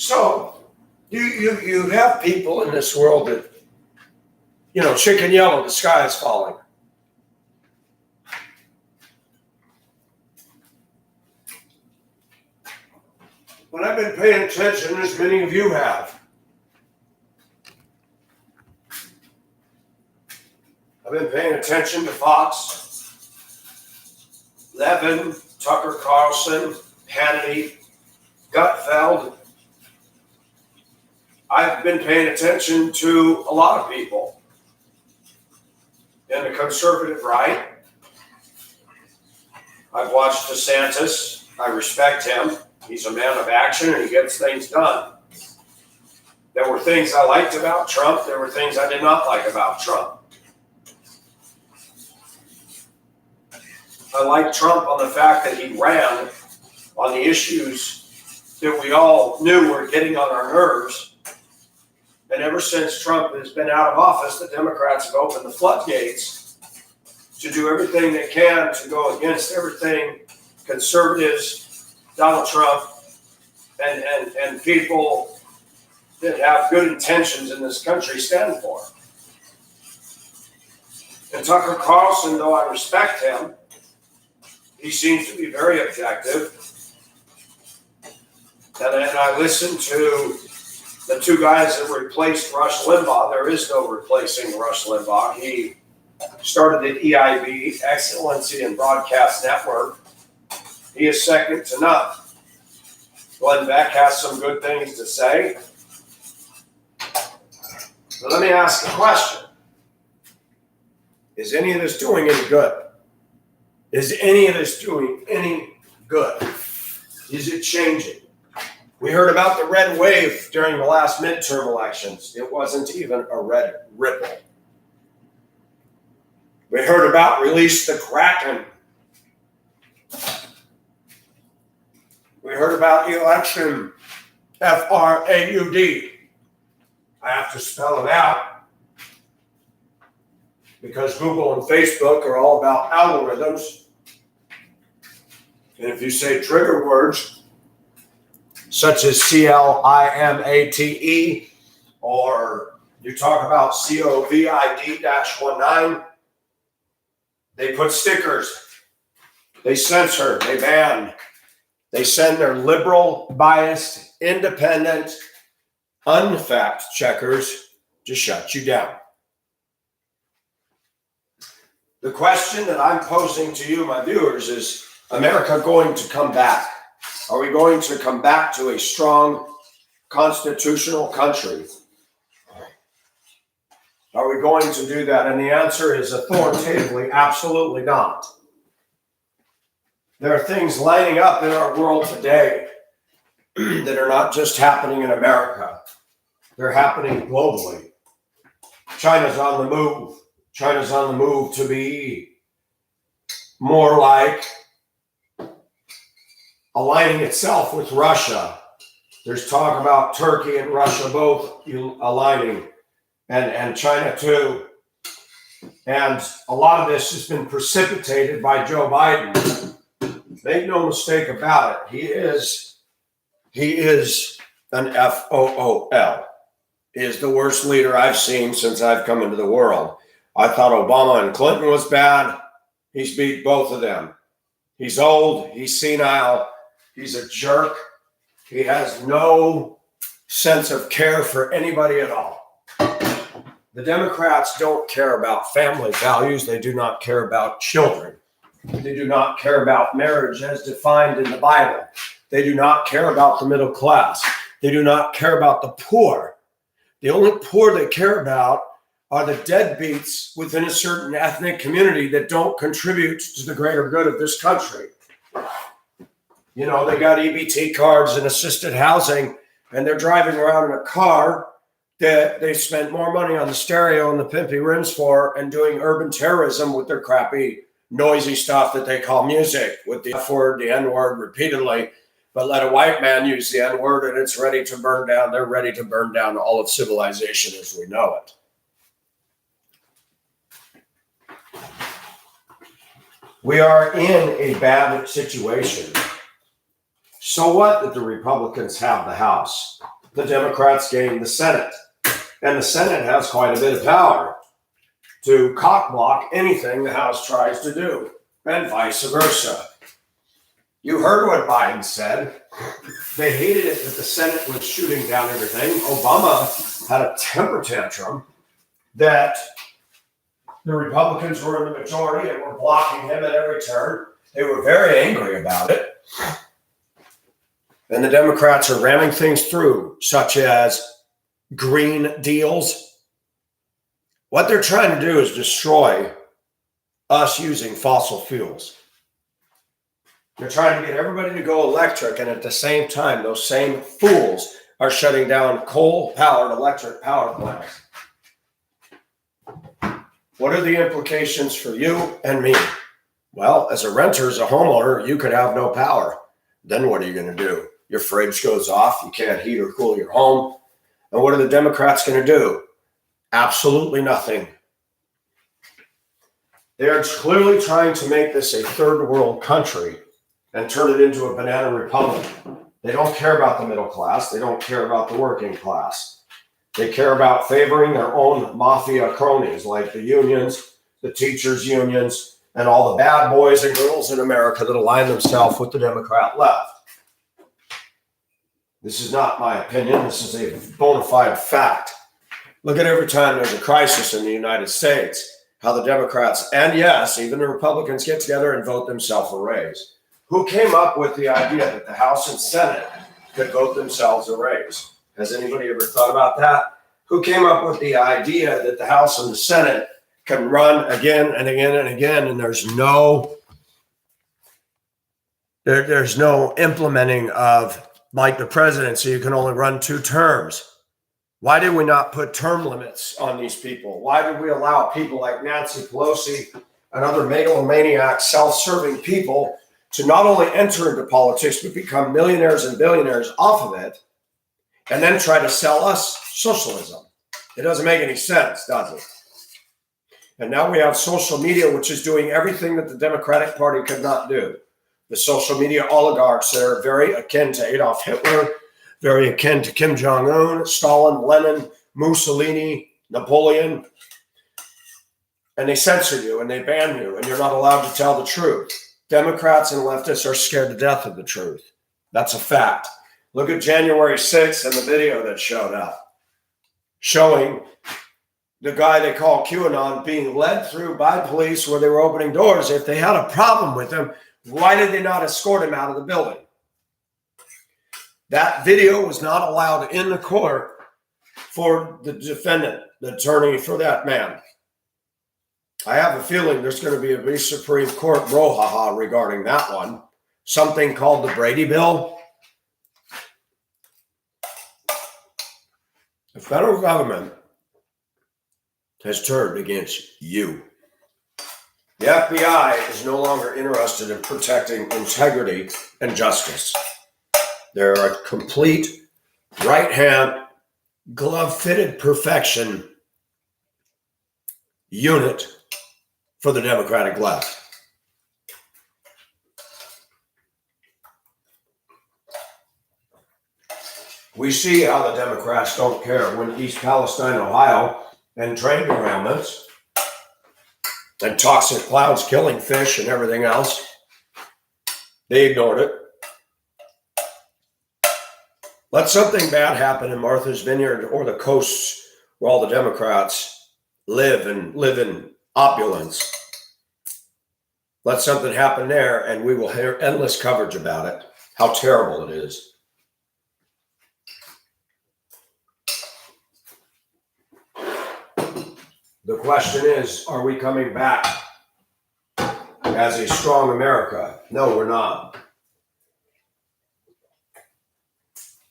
So you have people in this world that, chicken yellow, the sky is falling. But I've been paying attention, as many of you have. I've been paying attention to Fox, Levin, Tucker Carlson, Hannity, Gutfeld. I've been paying attention to a lot of people in the conservative right. I've watched DeSantis. I respect him. He's a man of action and he gets things done. There were things I liked about Trump. There were things I did not like about Trump. I like Trump on the fact that he ran on the issues that we all knew were getting on our nerves. And ever since Trump has been out of office, the Democrats have opened the floodgates to do everything they can to go against everything conservatives, Donald Trump, and people that have good intentions in this country stand for. And Tucker Carlson, though I respect him, he seems to be very objective. And I listened to the two guys that replaced Rush Limbaugh. There is no replacing Rush Limbaugh. He started at EIB, Excellency in Broadcast Network. He is second to none. Glenn Beck has some good things to say. But let me ask a question. Is any of this doing any good? Is any of this doing any good? Is it changing? We heard about the red wave during the last midterm elections. It wasn't even a red ripple. We heard about release the Kraken. We heard about election, F-R-A-U-D. I have to spell it out because Google and Facebook are all about algorithms. And if you say trigger words, such as CLIMATE, or you talk about COVID-19, they put stickers, they censor, they ban, they send their liberal, biased, independent, unfact checkers to shut you down. The question that I'm posing to you, my viewers, is America going to come back? Are we going to come back to a strong constitutional country? Are we going to do that? And the answer is authoritatively, absolutely not. There are things lining up in our world today that are not just happening in America. They're happening globally. China's on the move. China's on the move to be more like aligning itself with Russia. There's talk about Turkey and Russia both aligning, and China too. And a lot of this has been precipitated by Joe Biden. Make no mistake about it. He is an FOOL. He is the worst leader I've seen since I've come into the world. I thought Obama and Clinton was bad. He's beat both of them. He's old. He's senile. He's a jerk. He has no sense of care for anybody at all. The Democrats don't care about family values. They do not care about children. They do not care about marriage as defined in the Bible. They do not care about the middle class. They do not care about the poor. The only poor they care about are the deadbeats within a certain ethnic community that don't contribute to the greater good of this country. You know, they got EBT cards and assisted housing, and they're driving around in a car that they spent more money on the stereo and the pimpy rims for and doing urban terrorism with their crappy, noisy stuff that they call music, with the F word, the N word repeatedly. But let a white man use the N word and it's ready to burn down. They're ready to burn down all of civilization as we know it. We are in a bad situation. So what that the Republicans have the House? the Democrats gain the Senate. And the Senate has quite a bit of power to cockblock anything the House tries to do, and vice versa. You heard what Biden said. They hated it that the Senate was shooting down everything. Obama had a temper tantrum that the Republicans were in the majority and were blocking him at every turn. They were very angry about it. And the Democrats are ramming things through, such as green deals. What they're trying to do is destroy us using fossil fuels. They're trying to get everybody to go electric, and at the same time, those same fools are shutting down coal-powered electric power plants. What are the implications for you and me? Well, as a renter, as a homeowner, you could have no power. Then what are you going to do? Your fridge goes off. You can't heat or cool your home. And what are the Democrats going to do? Absolutely nothing. They are clearly trying to make this a third world country and turn it into a banana republic. They don't care about the middle class. They don't care about the working class. They care about favoring their own mafia cronies like the unions, the teachers' unions, and all the bad boys and girls in America that align themselves with the Democrat left. This is not my opinion. This is a bona fide fact. Look at every time there's a crisis in the United States, how the Democrats, and yes, even the Republicans, get together and vote themselves a raise. Who came up with the idea that the House and Senate could vote themselves a raise? Has anybody ever thought about that? Who came up with the idea that the House and the Senate can run again and again and again, and there's no implementing of, like the presidency, you can only run 2 terms. Why did we not put term limits on these people? Why did we allow people like Nancy Pelosi and other megalomaniac, self-serving people to not only enter into politics, but become millionaires and billionaires off of it, and then try to sell us socialism? It doesn't make any sense, does it? And now we have social media, which is doing everything that the Democratic Party could not do. The social media oligarchs that are very akin to Adolf Hitler, very akin to Kim Jong-un, Stalin, Lenin, Mussolini, Napoleon. And they censor you and they ban you, and you're not allowed to tell the truth. Democrats and leftists are scared to death of the truth. That's a fact. Look at January 6th and the video that showed up, showing the guy they call QAnon being led through by police where they were opening doors. If they had a problem with him, why did they not escort him out of the building? That video was not allowed in the court for the defendant, the attorney for that man. I have a feeling there's going to be a Supreme Court brouhaha regarding that one. Something called the Brady Bill. The federal government has turned against you. The FBI is no longer interested in protecting integrity and justice. They're a complete right-hand, glove-fitted perfection unit for the Democratic left. We see how the Democrats don't care when East Palestine, Ohio, and train derailments and toxic clouds killing fish and everything else, they ignored it. Let something bad happen in Martha's Vineyard or the coasts where all the Democrats live in opulence. Let something happen there and we will hear endless coverage about it, how terrible it is. The question is, are we coming back as a strong America? No, we're not.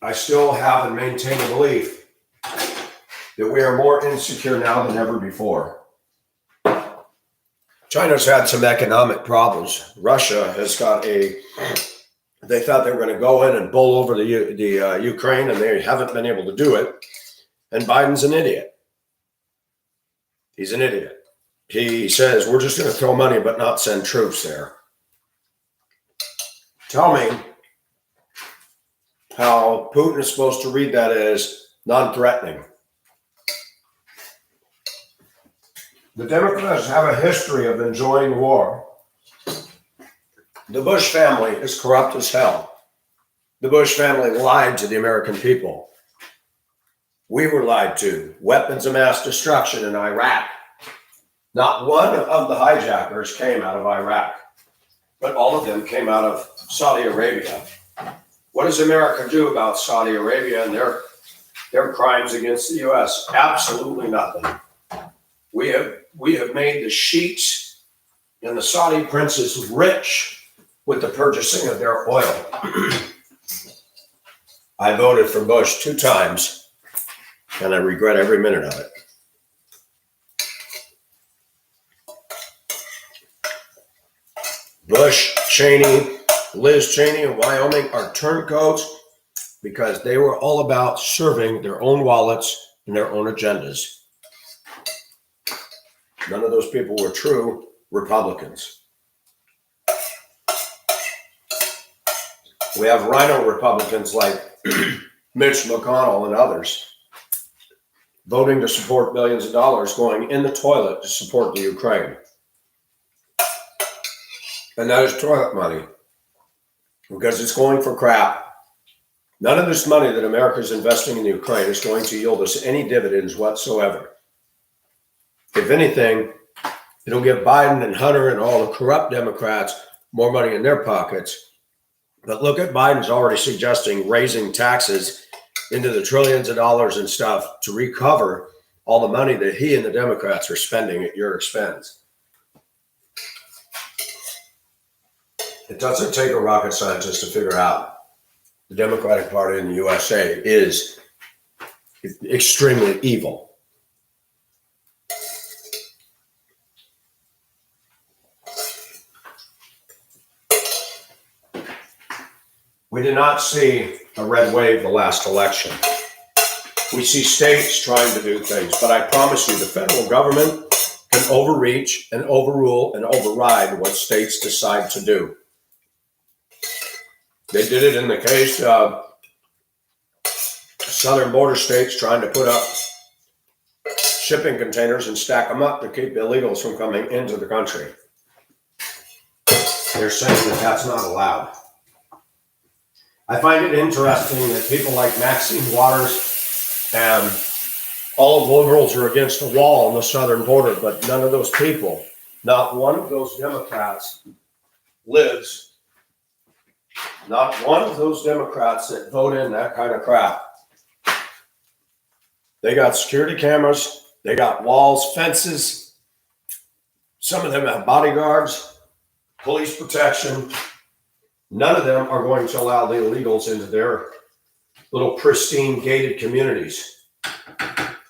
I still have and maintain the belief that we are more insecure now than ever before. China's had some economic problems. Russia has got they thought they were going to go in and bowl over the Ukraine, and they haven't been able to do it. And Biden's an idiot. He's an idiot. He says, we're just going to throw money but not send troops there. Tell me how Putin is supposed to read that as non-threatening. The Democrats have a history of enjoying war. The Bush family is corrupt as hell. The Bush family lied to the American people. We were lied to. Weapons of mass destruction in Iraq. Not one of the hijackers came out of Iraq, but all of them came out of Saudi Arabia. What does America do about Saudi Arabia and their crimes against the U.S.? Absolutely nothing. We have made the sheiks and the Saudi princes rich with the purchasing of their oil. I voted for Bush 2 times, and I regret every minute of it. Bush, Cheney, Liz Cheney in Wyoming are turncoats because they were all about serving their own wallets and their own agendas. None of those people were true Republicans. We have rhino Republicans like Mitch McConnell and others voting to support billions of dollars going in the toilet to support the Ukraine. And that is toilet money because it's going for crap. None of this money that America is investing in the Ukraine is going to yield us any dividends whatsoever. If anything, it'll give Biden and Hunter and all the corrupt Democrats more money in their pockets. But look at Biden's already suggesting raising taxes into the trillions of dollars and stuff to recover all the money that he and the Democrats are spending at your expense. It doesn't take a rocket scientist to figure out the Democratic Party in the USA is extremely evil. We did not see a red wave the last election. We see states trying to do things, but I promise you the federal government can overreach and overrule and override what states decide to do. They did it in the case of southern border states trying to put up shipping containers and stack them up to keep illegals from coming into the country. They're saying that that's not allowed. I find it interesting that people like Maxine Waters and all of the liberals are against the wall on the southern border, but none of those people, not one of those Democrats lives. Not one of those Democrats that vote in that kind of crap. They got security cameras. They got walls, fences. Some of them have bodyguards, police protection. None of them are going to allow the illegals into their little pristine gated communities.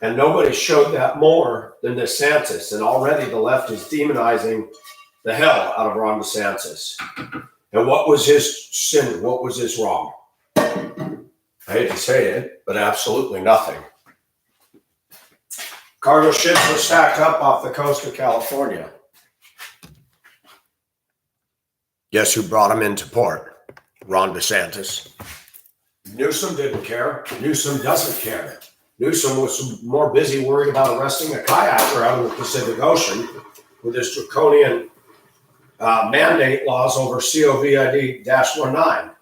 And nobody showed that more than DeSantis. And already the left is demonizing the hell out of Ron DeSantis. And what was his sin? What was his wrong? I hate to say it, but absolutely nothing. Cargo ships were stacked up off the coast of California. Guess who brought them into port? Ron DeSantis. Newsom didn't care. Newsom doesn't care. Newsom was more busy worried about arresting a kayaker out in the Pacific Ocean with his draconian mandate laws over COVID-19.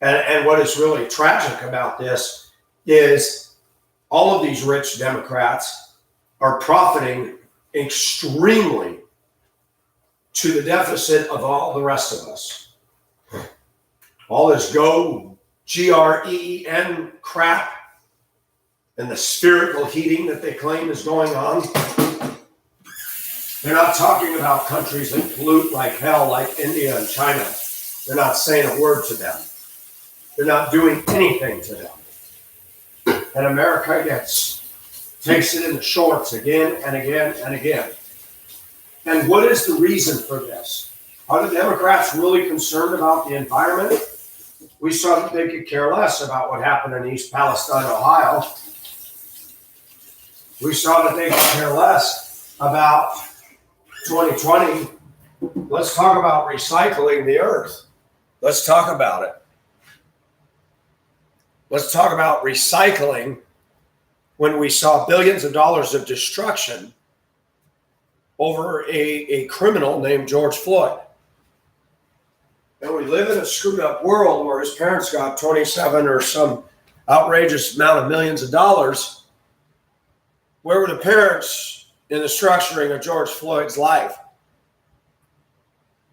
And what is really tragic about this is all of these rich Democrats are profiting extremely to the deficit of all the rest of us. All this GREEN crap and the spherical heating that they claim is going on. They're not talking about countries that pollute like hell, like India and China. They're not saying a word to them. They're not doing anything to them. And America takes it in the shorts again and again and again. And what is the reason for this? Are the Democrats really concerned about the environment? We saw that they could care less about what happened in East Palestine, Ohio. We saw that they could care less about 2020. Let's talk about recycling the earth. Let's talk about it. Let's talk about recycling when we saw billions of dollars of destruction over a criminal named George Floyd. And we live in a screwed up world where his parents got 27 or some outrageous amount of millions of dollars. Where were the parents in the structuring of George Floyd's life?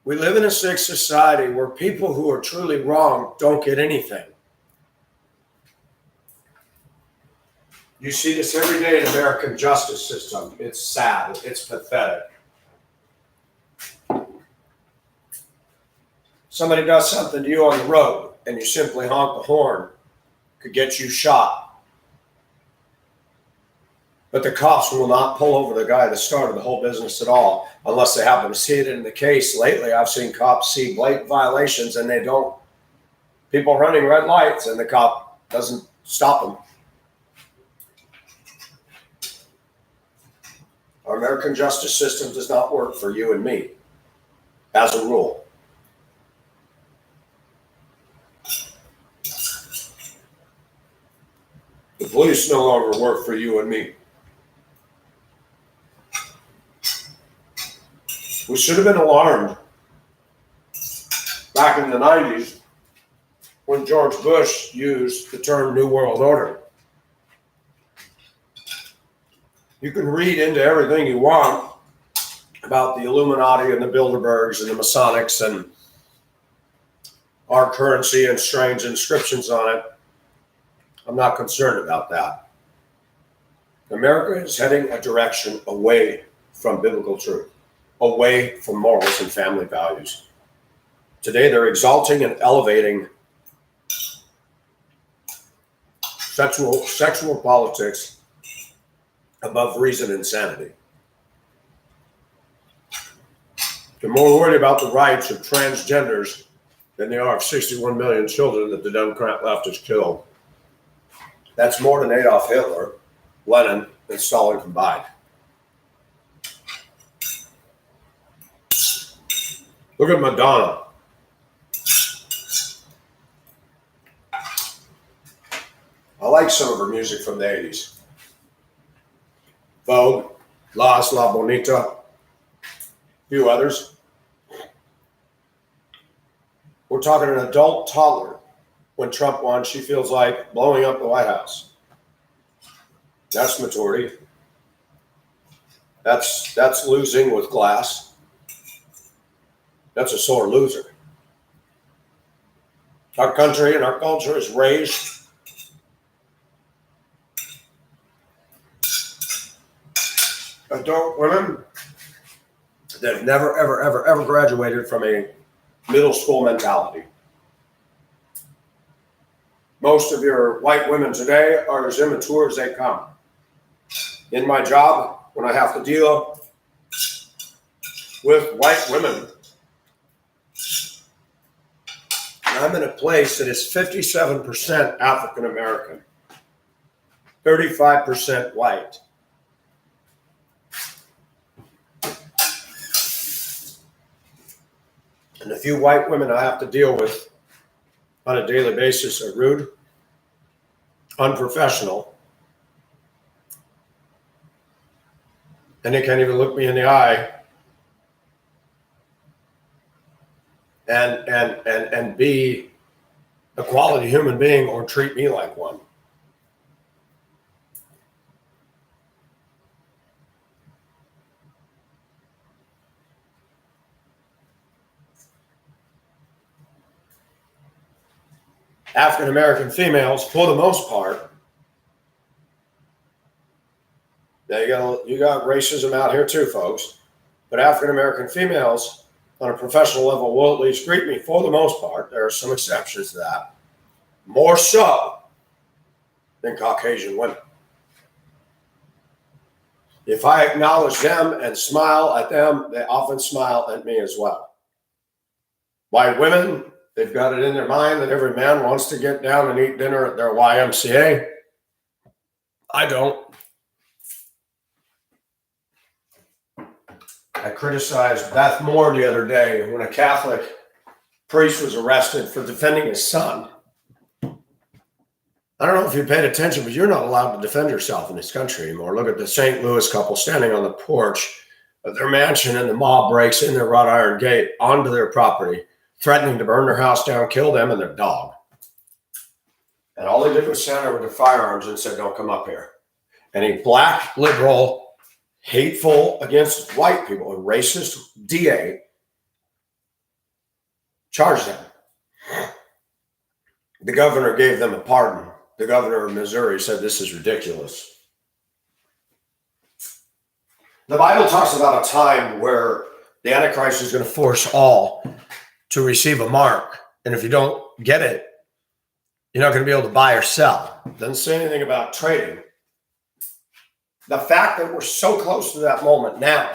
We live in a sick society where people who are truly wrong don't get anything. You see this every day in the American justice system. It's sad. It's pathetic. Somebody does something to you on the road and you simply honk the horn, could get you shot. But the cops will not pull over the guy that started the whole business at all unless they happen to see it in the case. Lately, I've seen cops see blatant violations and they don't. People running red lights and the cop doesn't stop them. Our American justice system does not work for you and me, as a rule. The police no longer work for you and me. We should have been alarmed back in the 90s when George Bush used the term New World Order. You can read into everything you want about the Illuminati and the Bilderbergs and the Masonics and our currency and strange inscriptions on it. I'm not concerned about that. America is heading a direction away from biblical truth, away from morals and family values. Today, they're exalting and elevating sexual politics above reason and sanity. They're more worried about the rights of transgenders than they are of 61 million children that the Democrat left has killed. That's more than Adolf Hitler, Lenin, and Stalin combined. Look at Madonna. I like some of her music from the 80s. Vogue, La Isla Bonita, a few others. We're talking an adult toddler. When Trump won, she feels like blowing up the White House. That's maturity. That's losing with glass. That's a sore loser. Our country and our culture is raised adult women that have never, ever, ever, ever graduated from a middle school mentality. Most of your white women today are as immature as they come. In my job, when I have to deal with white women, I'm in a place that is 57% African American, 35% white. And the few white women I have to deal with on a daily basis are rude, unprofessional, and they can't even look me in the eye and be a quality human being or treat me like one. African American females, for the most part, now you got racism out here too, folks, but African American females on a professional level will at least greet me for the most part. There are some exceptions to that, more so than Caucasian women. If I acknowledge them and smile at them, they often smile at me as well. White women, they've got it in their mind that every man wants to get down and eat dinner at their YMCA. I don't. I criticized Beth Moore the other day when a Catholic priest was arrested for defending his son. I don't know if you paid attention, but you're not allowed to defend yourself in this country anymore. Look at the St. Louis couple standing on the porch of their mansion, and the mob breaks in their wrought iron gate onto their property, threatening to burn their house down, kill them and their dog. And all they did was stand over with firearms and said, "Don't come up here." And a black, liberal, hateful against white people, a racist DA charged them. The governor gave them a pardon. The governor of Missouri said, "This is ridiculous." The Bible talks about a time where the Antichrist is going to force all to receive a mark. And if you don't get it, you're not going to be able to buy or sell. It doesn't say anything about trading. The fact that we're so close to that moment now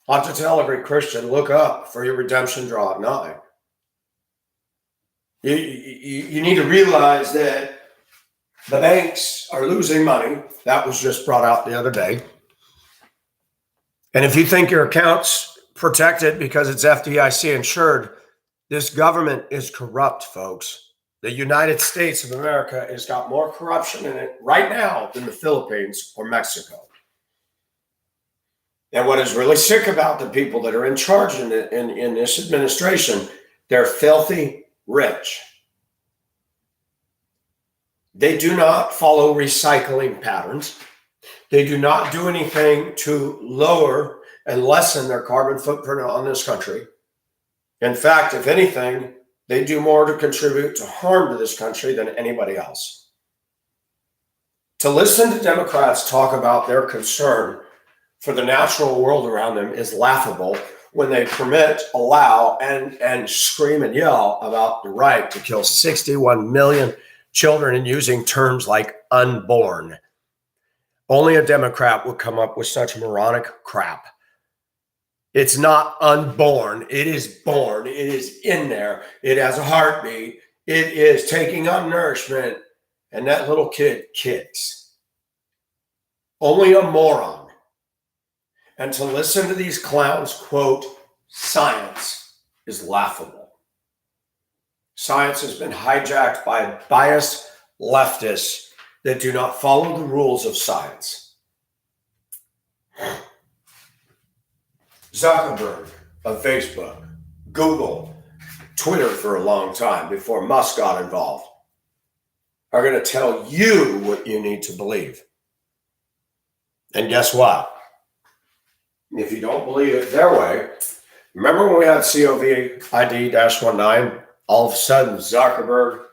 ought to tell every Christian, look up, for your redemption draweth nigh. You need to realize that the banks are losing money. That was just brought out the other day. And if you think your account's protected because it's FDIC insured, this government is corrupt, folks. The United States of America has got more corruption in it right now than the Philippines or Mexico. And what is really sick about the people that are in charge in this administration, they're filthy rich. They do not follow recycling patterns. They do not do anything to lower and lessen their carbon footprint on this country. In fact, if anything, they do more to contribute to harm to this country than anybody else. To listen to Democrats talk about their concern for the natural world around them is laughable when they permit, allow, and scream and yell about the right to kill 61 million children and using terms like unborn. Only a Democrat would come up with such moronic crap. It's not unborn. It is born. It is in there. It has a heartbeat. It is taking on nourishment. And that little kid kicks. Only a moron. And to listen to these clowns quote science is laughable. Science has been hijacked by biased leftists that do not follow the rules of science. Zuckerberg of Facebook, Google, Twitter for a long time before Musk got involved, are going to tell you what you need to believe. And guess what? If you don't believe it their way, remember when we had COVID-19, all of a sudden Zuckerberg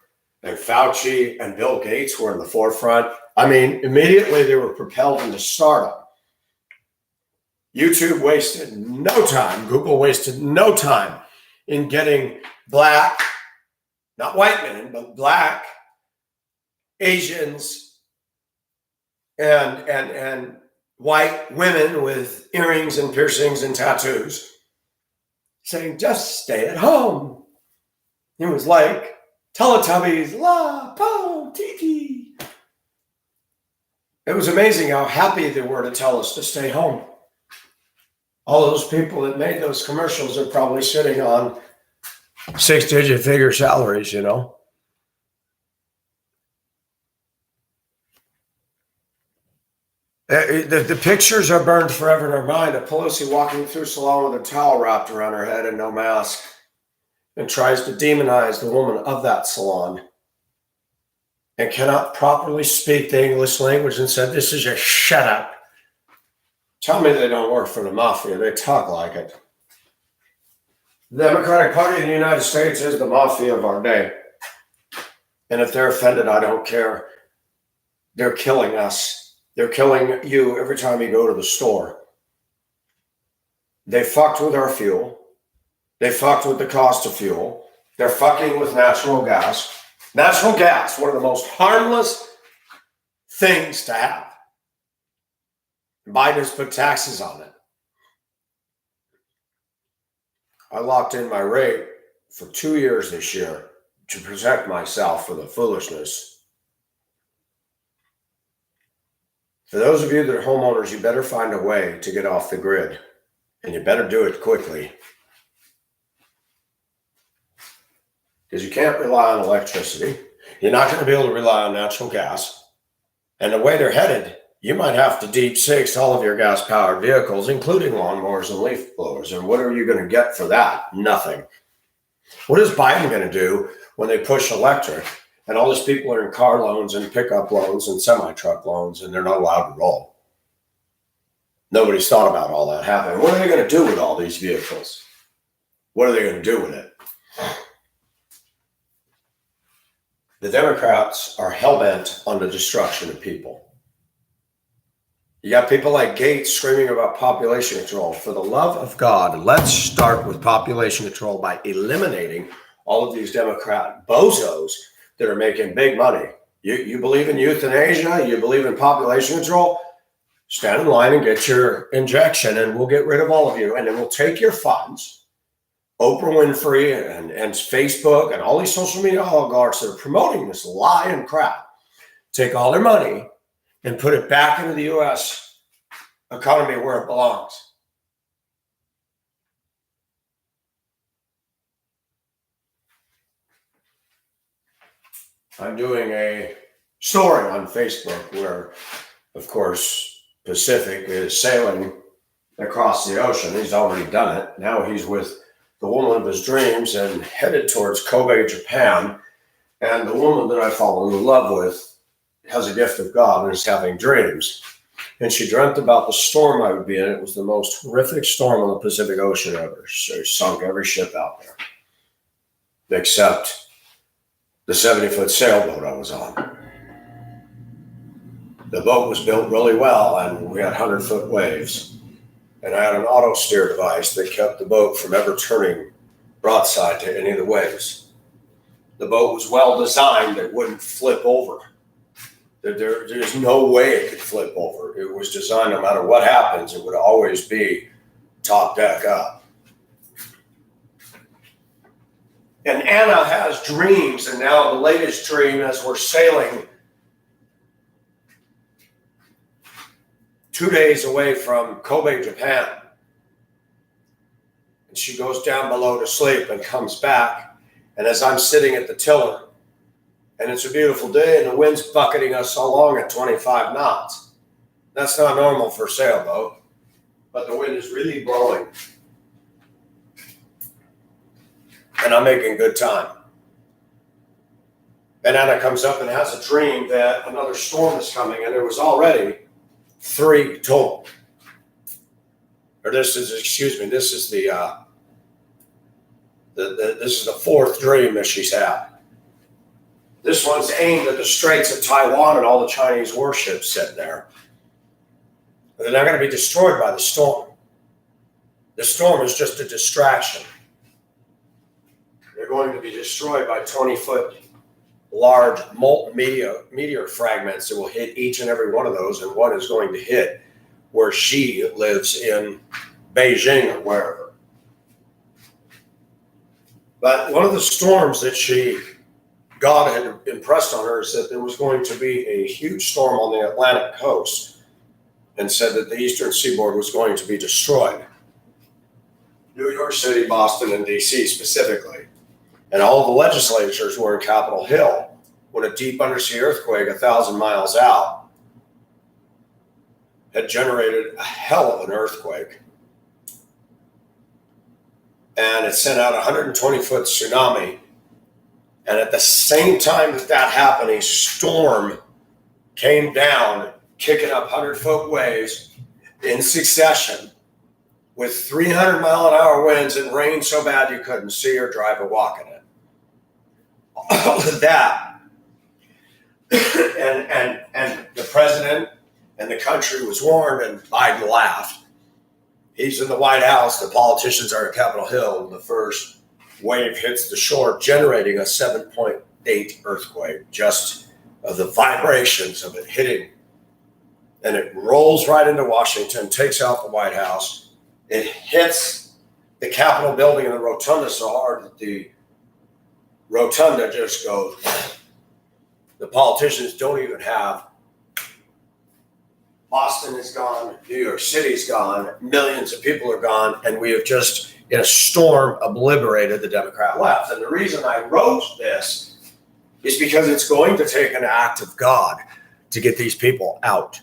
and Fauci and Bill Gates were in the forefront. I mean, immediately they were propelled into stardom. YouTube wasted no time. Google wasted no time in getting black, not white men, but black, Asians, and white women with earrings and piercings and tattoos saying, just stay at home. It was like Teletubbies, la, po, tiki. It was amazing how happy they were to tell us to stay home. All those people that made those commercials are probably sitting on 6-digit figure salaries, you know. The pictures are burned forever in our mind of Pelosi walking through salon with a towel wrapped around her head and no mask, and tries to demonize the woman of that salon and cannot properly speak the English language and said, this is a shut up. Tell me they don't work for the mafia. They talk like it. The Democratic Party in the United States is the mafia of our day. And if they're offended, I don't care. They're killing us. They're killing you every time you go to the store. They fucked with our fuel. They fucked with the cost of fuel. They're fucking with natural gas. Natural gas, one of the most harmless things to have. Biden has put taxes on it. I locked in my rate for 2 years this year to protect myself from the foolishness. For those of you that are homeowners, you better find a way to get off the grid, and you better do it quickly. Because you can't rely on electricity. You're not going to be able to rely on natural gas. And the way they're headed, you might have to deep six all of your gas-powered vehicles, including lawnmowers and leaf blowers. And what are you going to get for that? Nothing. What is Biden going to do when they push electric and all these people are in car loans and pickup loans and semi-truck loans and they're not allowed to roll? Nobody's thought about all that happening. What are they going to do with all these vehicles? What are they going to do with it? The Democrats are hell-bent on the destruction of people. You got people like Gates screaming about population control. For the love of God, let's start with population control by eliminating all of these Democrat bozos that are making big money. You believe in euthanasia? You believe in population control? Stand in line and get your injection and we'll get rid of all of you. And then we'll take your funds. Oprah Winfrey and Facebook and all these social media oligarchs that are promoting this lie and crap take all their money and put it back into the U.S. economy where it belongs. I'm doing a story on Facebook where, of course, Pacific is sailing across the ocean. He's already done it. Now he's with the woman of his dreams and headed towards Kobe, Japan. And the woman that I fall in love with has a gift of God and is having dreams. And she dreamt about the storm I would be in. It was the most horrific storm on the Pacific Ocean ever. So sunk every ship out there, except the 70-foot sailboat I was on. The boat was built really well, and we had 100-foot waves. And I had an auto steer device that kept the boat from ever turning broadside to any of the waves. The boat was well designed that it wouldn't flip over. There's no way it could flip over. It was designed, no matter what happens, it would always be top deck up. And Anna has dreams, and now the latest dream as we're sailing 2 days away from Kobe, Japan. And she goes down below to sleep and comes back. And as I'm sitting at the tiller, and it's a beautiful day, and the wind's bucketing us along at 25 knots. That's not normal for a sailboat, but the wind is really blowing. And I'm making good time. And Anna comes up and has a dream that another storm is coming, and there was already 3 total. Or this is the this is the 4th dream that she's had. This one's aimed at the Straits of Taiwan and all the Chinese warships sitting there. But they're not going to be destroyed by the storm. The storm is just a distraction. They're going to be destroyed by 20-foot large molten meteor fragments that will hit each and every one of those, and one is going to hit where she lives in Beijing or wherever. But one of the storms that God had impressed on her is that there was going to be a huge storm on the Atlantic coast, and said that the eastern seaboard was going to be destroyed. New York City, Boston, and D.C. specifically. And all the legislatures were in Capitol Hill when a deep undersea earthquake 1,000 miles out had generated a hell of an earthquake. And it sent out a 120-foot tsunami. And at the same time that happened, a storm came down, kicking up 100-foot waves in succession with 300-mile-an-hour winds and rain so bad you couldn't see or drive or walk in it. All of that. And the president and the country was warned, and Biden laughed. He's in the White House. The politicians are at Capitol Hill. And the first wave hits the shore, generating a 7.8 earthquake, just of the vibrations of it hitting. And it rolls right into Washington, takes out the White House. It hits the Capitol building and the rotunda so hard that the rotunda just goes. The politicians don't even have. Boston is gone. New York City's gone. Millions of people are gone. And we have just, in a storm, obliterated the Democrat left. And the reason I wrote this is because it's going to take an act of God to get these people out.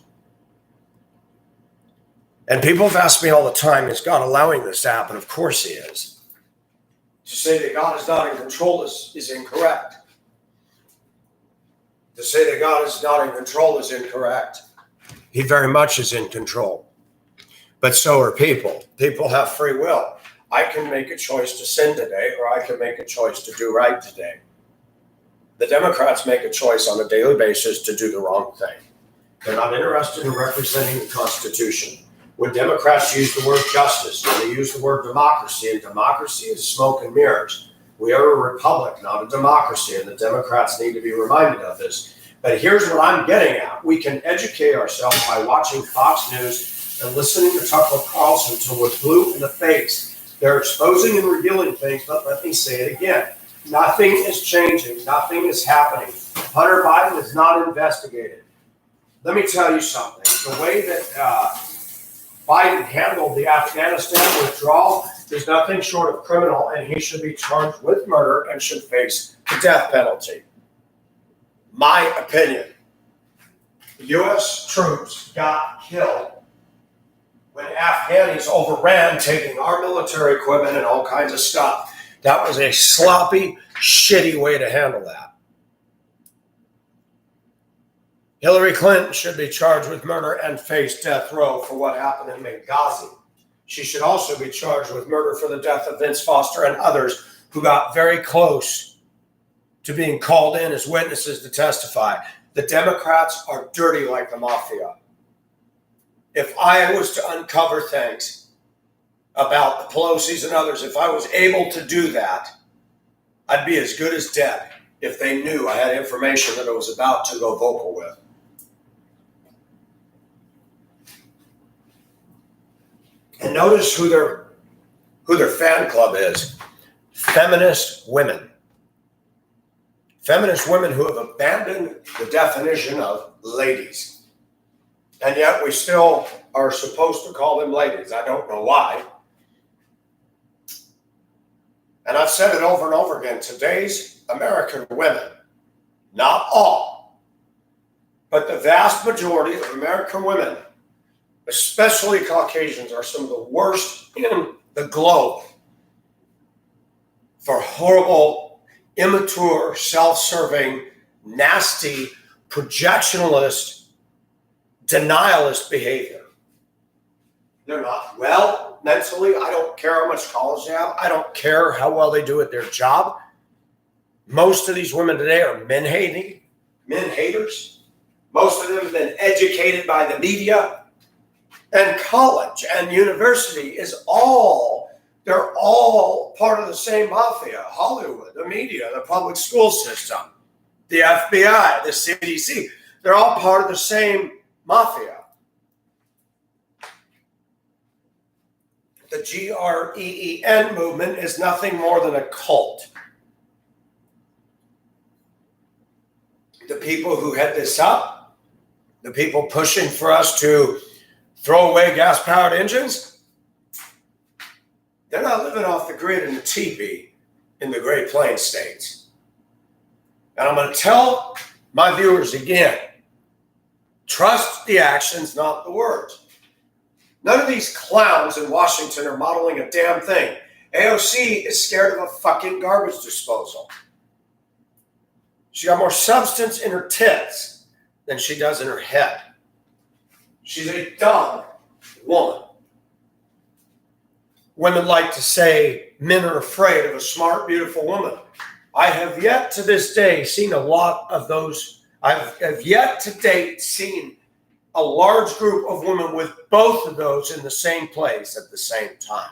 And people have asked me all the time, is God allowing this to happen? Of course he is. To say that God is not in control is incorrect. To say that God is not in control is incorrect. He very much is in control. But so are people. People have free will. I can make a choice to sin today, or I can make a choice to do right today. The Democrats make a choice on a daily basis to do the wrong thing. They're not interested in representing the Constitution. When Democrats use the word justice, when they use the word democracy, and democracy is smoke and mirrors. We are a republic, not a democracy, and the Democrats need to be reminded of this. But here's what I'm getting at. We can educate ourselves by watching Fox News and listening to Tucker Carlson until we're blue in the face. They're exposing and revealing things, but let me say it again. Nothing is changing. Nothing is happening. Hunter Biden is not investigated. Let me tell you something. The way that Biden handled the Afghanistan withdrawal is nothing short of criminal, and he should be charged with murder and should face the death penalty. My opinion. U.S. troops got killed when Afghanis overran taking our military equipment and all kinds of stuff. That was a sloppy, shitty way to handle that. Hillary Clinton should be charged with murder and face death row for what happened in Benghazi. She should also be charged with murder for the death of Vince Foster and others who got very close to being called in as witnesses to testify. The Democrats are dirty like the mafia. If I was to uncover things about the Pelosi's and others, if I was able to do that, I'd be as good as dead if they knew I had information that I was about to go vocal with. And notice who their fan club is. Feminist women. Feminist women who have abandoned the definition of ladies. And yet we still are supposed to call them ladies. I don't know why. And I've said it over and over again. Today's American women, not all, but the vast majority of American women, especially Caucasians, are some of the worst in the globe for horrible, immature, self-serving, nasty, projectionalist, denialist behavior. They're not well mentally. I don't care how much college they have. I don't care how well they do at their job. Most of these women today are men haters. Most of them have been educated by the media. And college and university they're all part of the same mafia. Hollywood, the media, the public school system, the FBI, the CDC. They're all part of the same mafia. The GREEN movement is nothing more than a cult. The people who head this up, the people pushing for us to throw away gas-powered engines, they're not living off the grid in a teepee in the Great Plains states. And I'm going to tell my viewers again, trust the actions, not the words. None of these clowns in Washington are modeling a damn thing. AOC is scared of a fucking garbage disposal. She got more substance in her tits than she does in her head. She's a dumb woman. Women like to say men are afraid of a smart, beautiful woman. I have yet to this day seen a lot of those. I have yet to date seen a large group of women with both of those in the same place at the same time.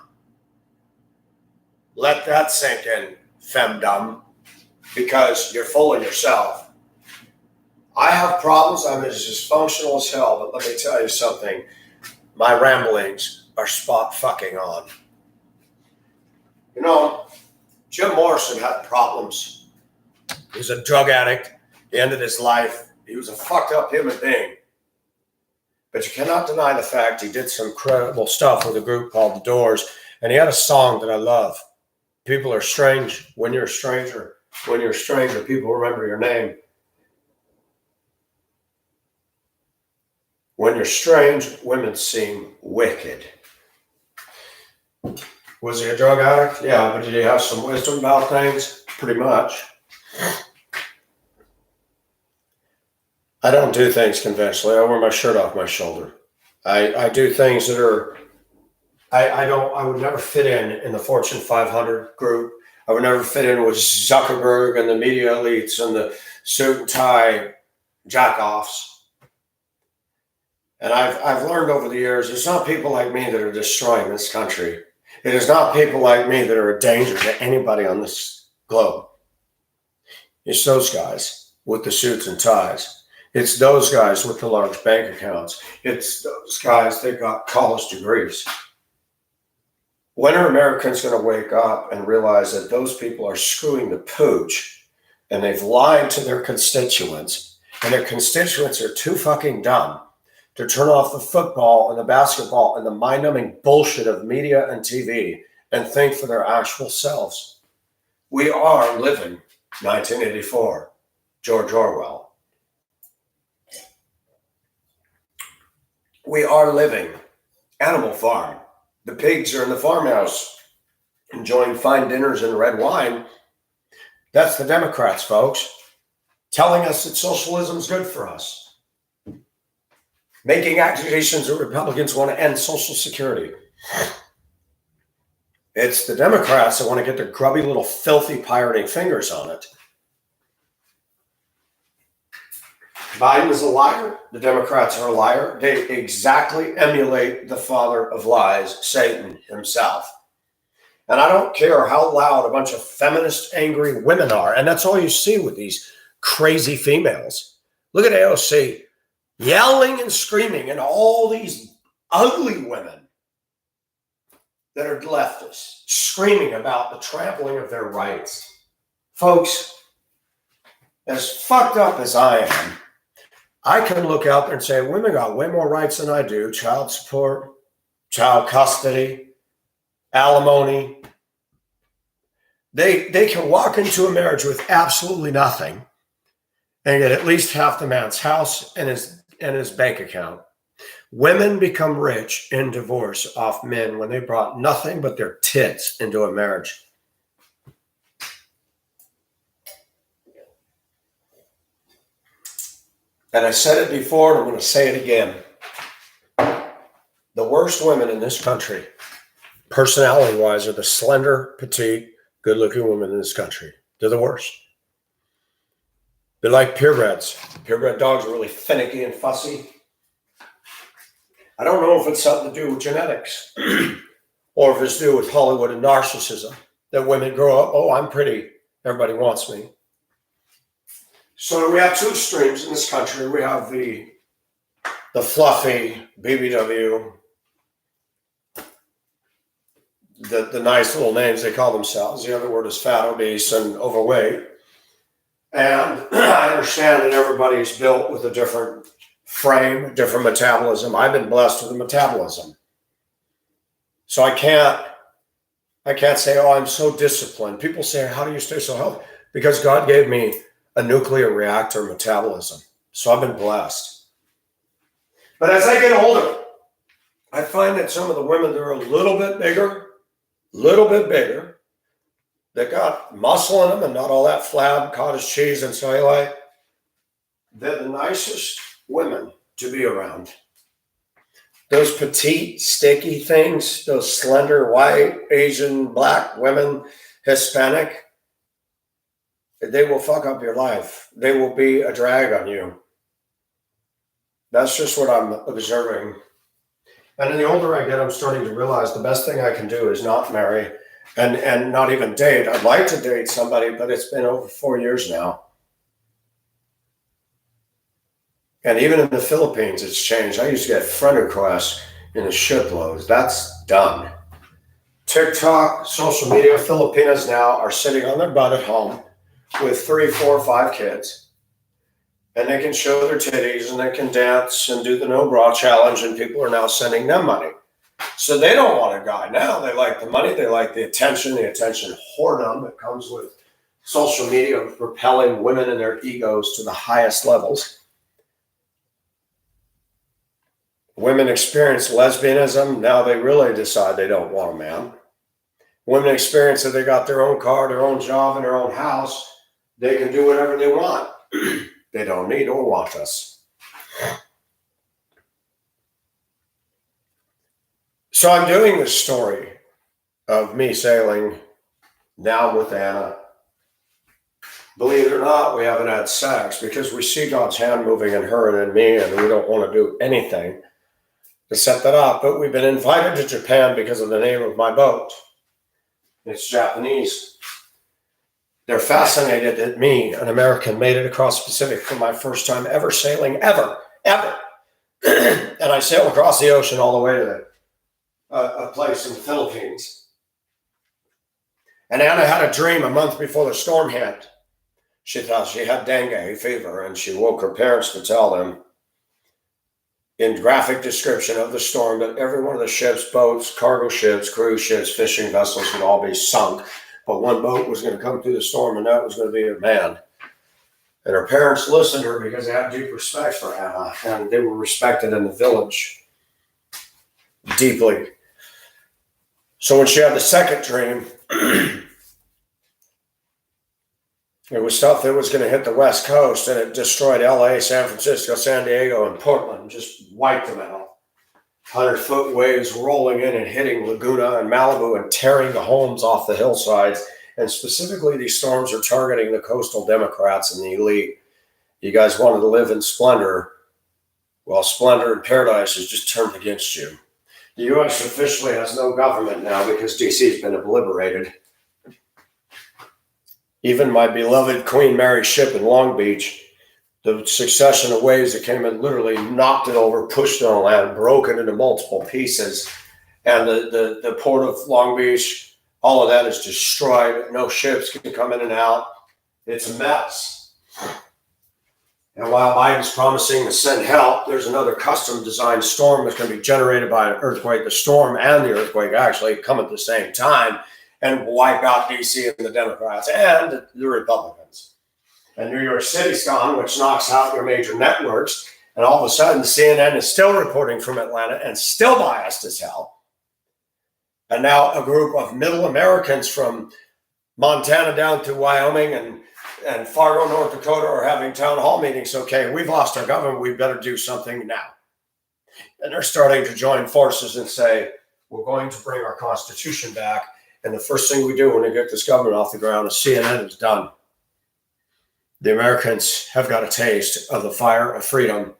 Let that sink in, femdom, because you're fooling yourself. I have problems. I'm as dysfunctional as hell, but let me tell you something. My ramblings are spot fucking on. You know, Jim Morrison had problems. He was a drug addict. He ended his life. He was a fucked up human being. But you cannot deny the fact he did some incredible stuff with a group called The Doors. And he had a song that I love. People are strange when you're a stranger. When you're a stranger, people remember your name. When you're strange, women seem wicked. Was he a drug addict? Yeah, but did he have some wisdom about things? Pretty much. I don't do things conventionally. I wear my shirt off my shoulder. I do things that are, I would never fit in the Fortune 500 group. I would never fit in with Zuckerberg and the media elites and the suit and tie jackoffs. And I've learned over the years, it's not people like me that are destroying this country. It is not people like me that are a danger to anybody on this globe. It's those guys with the suits and ties. It's those guys with the large bank accounts. It's those guys that got college degrees. When are Americans going to wake up and realize that those people are screwing the pooch and they've lied to their constituents, and their constituents are too fucking dumb to turn off the football and the basketball and the mind-numbing bullshit of media and TV and think for their actual selves? We are living 1984, George Orwell. We are living Animal Farm. The pigs are in the farmhouse enjoying fine dinners and red wine. That's the Democrats, folks, telling us that socialism is good for us. Making accusations that Republicans want to end Social Security. It's the Democrats that want to get their grubby little filthy pirating fingers on it. Biden is a liar. The Democrats are a liar. They exactly emulate the father of lies, Satan himself. And I don't care how loud a bunch of feminist, angry women are. And that's all you see with these crazy females. Look at AOC. Yelling and screaming, and all these ugly women that are leftists screaming about the trampling of their rights. Folks, as fucked up as I am, I can look out there and say, women got way more rights than I do. Child support, child custody, alimony. They can walk into a marriage with absolutely nothing and get at least half the man's house and his bank account. Women become rich in divorce off men when they brought nothing but their tits into a marriage. And I said it before, and I'm going to say it again. The worst women in this country, personality-wise, are the slender, petite, good-looking women in this country. They're the worst. They're like purebreds. Purebred dogs are really finicky and fussy. I don't know if it's something to do with genetics or if it's to do with Hollywood and narcissism, that women grow up, oh, I'm pretty, everybody wants me. So we have two extremes in this country. We have the fluffy BBW, the nice little names they call themselves. The other word is fat, obese, and overweight. And I understand that everybody's built with a different frame, different metabolism. I've been blessed with a metabolism. So I can't say, oh, I'm so disciplined. People say, how do you stay so healthy? Because God gave me a nuclear reactor metabolism. So I've been blessed. But as I get older, I find that some of the women that are a little bit bigger, that got muscle in them and not all that flab, cottage cheese and cellulite, they're the nicest women to be around. Those petite, sticky things, those slender, white, Asian, black women, Hispanic, they will fuck up your life. They will be a drag on you. That's just what I'm observing. And the older I get, I'm starting to realize the best thing I can do is not marry and not even date. I'd like to date somebody, but it's been over 4 years now. And even in the Philippines, it's changed. I used to get friend requests in the shitloads. That's done. TikTok, social media, Filipinas now are sitting on their butt at home with 3, 4, 5 kids. And they can show their titties and they can dance and do the no bra challenge, and people are now sending them money. So they don't want a guy now. They like the money. They like the attention whoredom that comes with social media propelling women and their egos to the highest levels. Women experience lesbianism. Now they really decide they don't want a man. Women experience that they got their own car, their own job, and their own house. They can do whatever they want. They don't need or want us. So I'm doing this story of me sailing down with Anna. Believe it or not, we haven't had sex because we see God's hand moving in her and in me, and we don't want to do anything to set that up. But we've been invited to Japan because of the name of my boat. It's Japanese. They're fascinated that me, an American, made it across the Pacific for my first time ever sailing, ever. And I sailed across the ocean all the way to a place in the Philippines. And Anna had a dream a month before the storm hit. She thought she had dengue fever, and she woke her parents to tell them in graphic description of the storm that every one of the ships, boats, cargo ships, cruise ships, fishing vessels would all be sunk. But one boat was going to come through the storm, and that was going to be a man. And her parents listened to her because they had deep respect for Anna, and they were respected in the village deeply. So when she had the second dream, it was stuff that was going to hit the West Coast, and it destroyed LA, San Francisco, San Diego, and Portland, just wiped them out. 100-foot waves rolling in and hitting Laguna and Malibu and tearing the homes off the hillsides. And specifically, these storms are targeting the coastal Democrats and the elite. You guys wanted to live in splendor. Well, splendor and paradise is just turned against you. The U.S. officially has no government now because D.C. has been obliterated. Even my beloved Queen Mary ship in Long Beach, the succession of waves that came in literally knocked it over, pushed it on land, broke it into multiple pieces. And the port of Long Beach, all of that is destroyed. No ships can come in and out. It's a mess. And while Biden's promising to send help, there's another custom-designed storm that's going to be generated by an earthquake. The storm and the earthquake actually come at the same time and wipe out D.C. and the Democrats and the Republicans. And New York City's gone, which knocks out your major networks. And all of a sudden, CNN is still reporting from Atlanta and still biased as hell. And now a group of middle Americans from Montana down to Wyoming and Fargo, North Dakota are having town hall meetings. Okay, we've lost our government. We better do something now. And they're starting to join forces and say, we're going to bring our Constitution back. And the first thing we do when we get this government off the ground is CNN is done. The Americans have got a taste of the fire of freedom,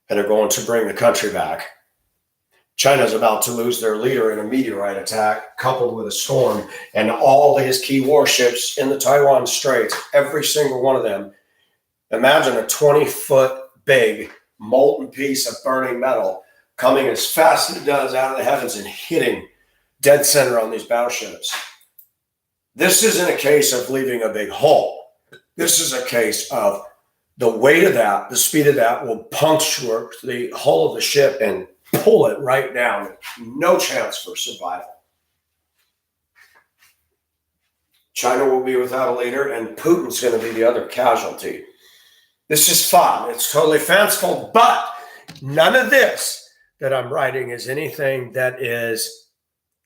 and they're going to bring the country back. China's about to lose their leader in a meteorite attack coupled with a storm, and all his key warships in the Taiwan Straits, every single one of them. Imagine a 20-foot big molten piece of burning metal coming as fast as it does out of the heavens and hitting dead center on these battleships. This isn't a case of leaving a big hole. This is a case of the weight of that, the speed of that will puncture the hull of the ship and pull it right down. No chance for survival. China will be without a leader, and Putin's going to be the other casualty. This is fun. It's totally fanciful, but none of this that I'm writing is anything that is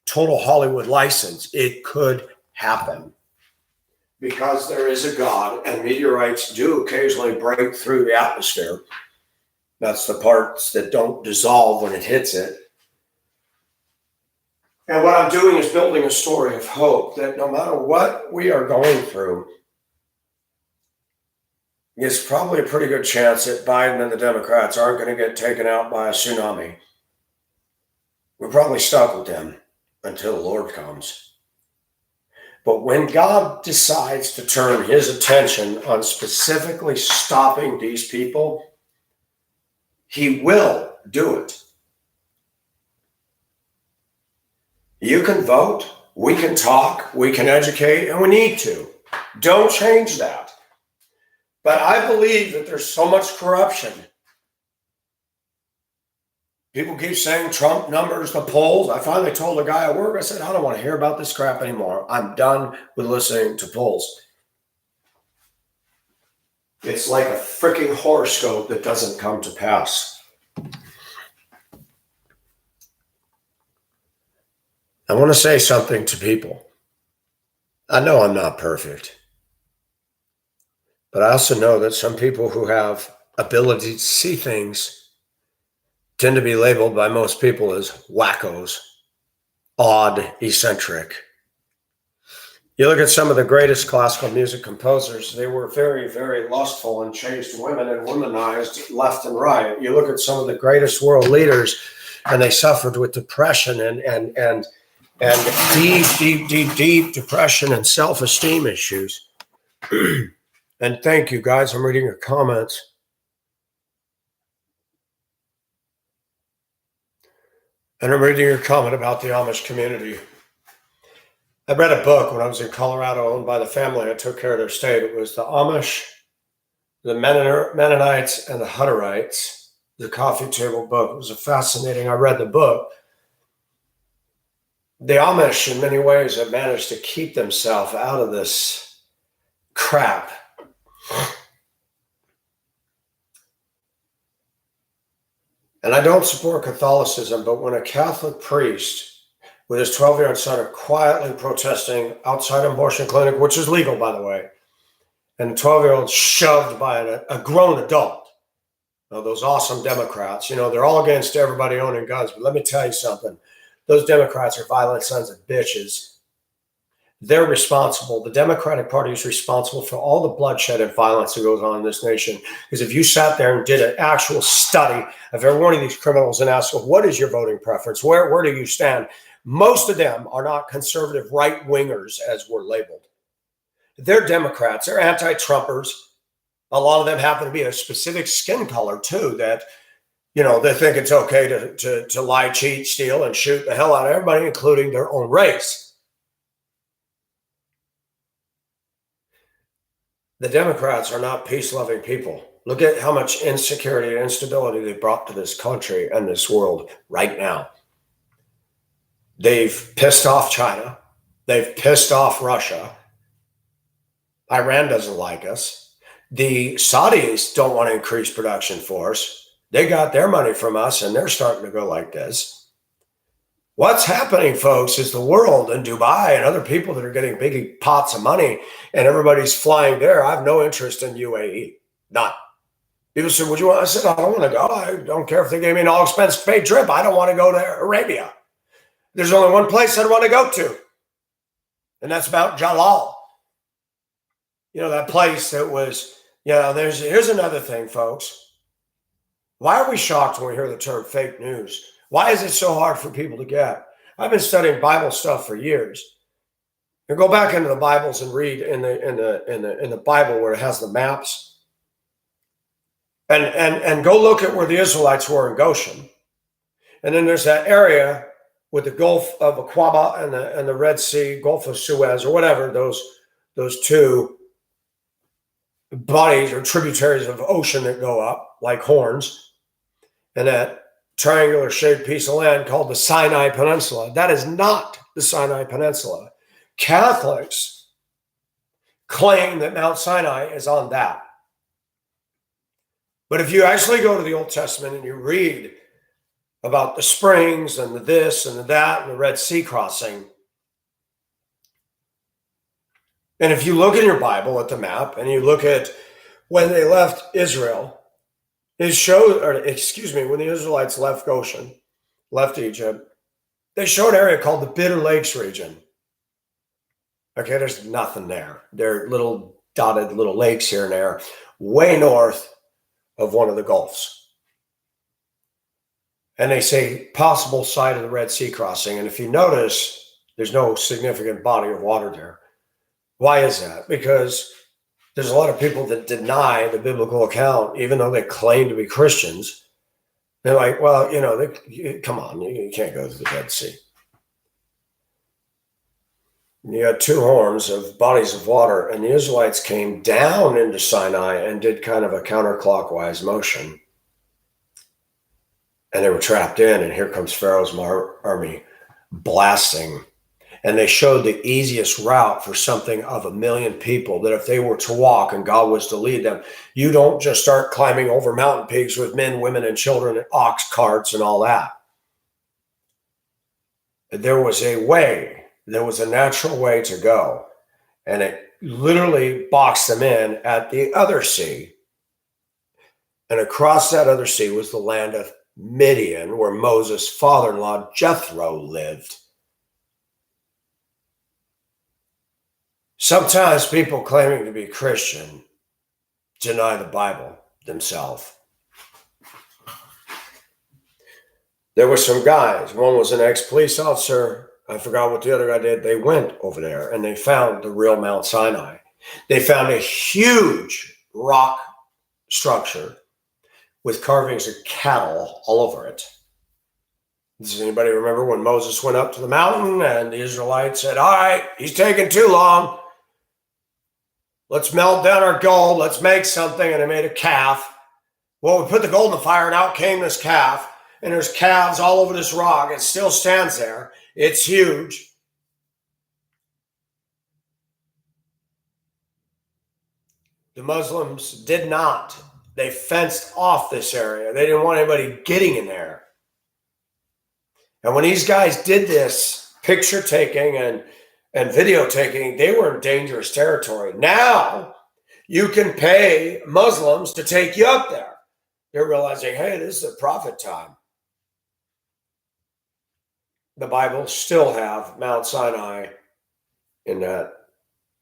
total Hollywood license. It could happen because there is a God, and meteorites do occasionally break through the atmosphere. That's the parts that don't dissolve when it hits it. And what I'm doing is building a story of hope that no matter what we are going through, it's probably a pretty good chance that Biden and the Democrats aren't going to get taken out by a tsunami. We're probably stuck with them until the Lord comes. But when God decides to turn his attention on specifically stopping these people, he will do it. You can vote, we can talk, we can educate, and we need to. Don't change that. But I believe that there's so much corruption. People keep saying Trump numbers, the polls. I finally told a guy at work, I said, I don't want to hear about this crap anymore. I'm done with listening to polls. It's like a freaking horoscope that doesn't come to pass. I want to say something to people. I know I'm not perfect, but I also know that some people who have ability to see things tend to be labeled by most people as wackos, odd, eccentric. You look at some of the greatest classical music composers, they were very, very lustful and chased women and womanized left and right. You look at some of the greatest world leaders, and they suffered with depression and deep depression and self-esteem issues. And thank you, guys. I'm reading your comments. And I'm reading your comment about the Amish community. I read a book when I was in Colorado owned by the family. I took care of their state. It was the Amish, the Mennonites, and the Hutterites. The coffee table book. It was fascinating. I read the book. The Amish, in many ways, have managed to keep themselves out of this crap. And I don't support Catholicism, but when a Catholic priest with his 12-year-old son are quietly protesting outside an abortion clinic, which is legal, by the way, and the 12-year-old shoved by a grown adult. Now, those awesome Democrats, they're all against everybody owning guns, but let me tell you something. Those Democrats are violent sons of bitches. They're responsible. The Democratic Party is responsible for all the bloodshed and violence that goes on in this nation. Because if you sat there and did an actual study of every one of these criminals and asked, well, what is your voting preference? Where do you stand? Most of them are not conservative right-wingers, as we're labeled. They're Democrats. They're anti-Trumpers. A lot of them happen to be a specific skin color, too, that, they think it's okay to lie, cheat, steal, and shoot the hell out of everybody, including their own race. The Democrats are not peace-loving people. Look at how much insecurity and instability they brought to this country and this world right now. They've pissed off China. They've pissed off Russia. Iran doesn't like us. The Saudis don't want to increase production for us. They got their money from us, and they're starting to go like this. What's happening, folks, is the world and Dubai and other people that are getting big pots of money and everybody's flying there. I have no interest in UAE. None. People say, would you want? I said, I don't want to go. I don't care if they gave me an all-expense paid trip. I don't want to go to Arabia. There's only one place I want to go to, and that's Mount Jalal. That place that was, here's another thing, folks. Why are we shocked when we hear the term fake news? Why is it so hard for people to get? I've been studying Bible stuff for years. You go back into the Bibles and read in the Bible where it has the maps, and go look at where the Israelites were in Goshen. And then there's that area with the Gulf of Aqaba and the Red Sea, Gulf of Suez, or whatever those two bodies or tributaries of ocean that go up like horns, and that triangular shaped piece of land called the Sinai Peninsula. That is not the Sinai Peninsula. Catholics claim that Mount Sinai is on that. But if you actually go to the Old Testament and you read about the springs and the this and the that and the Red Sea crossing, and if you look in your Bible at the map and you look at when they left Israel, when the Israelites left Goshen, left Egypt, they showed an area called the Bitter Lakes region. Okay, there's nothing there. There are little dotted little lakes here and there, way north of one of the Gulfs. And they say possible site of the Red Sea crossing. And if you notice, there's no significant body of water there. Why is that? Because there's a lot of people that deny the biblical account, even though they claim to be Christians. They're like, well, come on, you can't go to the Dead Sea. You had two horns of bodies of water, and the Israelites came down into Sinai and did kind of a counterclockwise motion. And they were trapped in, and here comes Pharaoh's army blasting. And they showed the easiest route for something of 1,000,000 people, that if they were to walk and God was to lead them, you don't just start climbing over mountain peaks with men, women, and children and ox carts and all that. There was a way, there was a natural way to go. And it literally boxed them in at the other sea. And across that other sea was the land of Midian, where Moses' father-in-law Jethro lived. Sometimes people claiming to be Christian deny the Bible themselves. There were some guys. One was an ex-police officer. I forgot what the other guy did. They went over there and they found the real Mount Sinai. They found a huge rock structure with carvings of cattle all over it. Does anybody remember when Moses went up to the mountain and the Israelites said, all right, he's taking too long. Let's melt down our gold. Let's make something. And they made a calf. Well, we put the gold in the fire and out came this calf. And there's calves all over this rock. It still stands there. It's huge. The Muslims did not. They fenced off this area. They didn't want anybody getting in there. And when these guys did this picture taking and video taking, they were in dangerous territory. Now you can pay Muslims to take you up there. They're realizing, hey, this is a profit time. The Bible still have Mount Sinai in that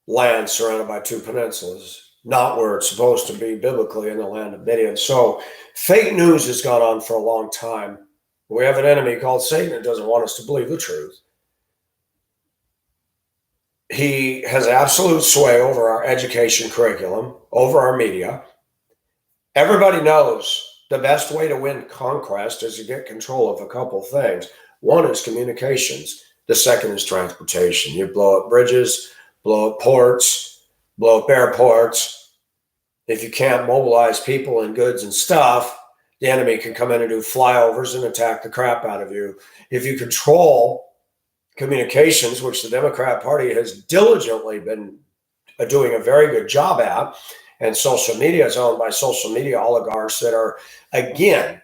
land surrounded by two peninsulas, not where it's supposed to be biblically, in the land of Midian. So fake news has gone on for a long time. We have an enemy called Satan that doesn't want us to believe the truth. He has absolute sway over our education curriculum, over our media. Everybody knows the best way to win conquest is to get control of a couple things. One is communications. The second is transportation. You blow up bridges, blow up ports, blow up airports. If you can't mobilize people and goods and stuff, the enemy can come in and do flyovers and attack the crap out of you. If you control communications, which the Democrat Party has diligently been doing a very good job at, and social media is owned by social media oligarchs that are, again,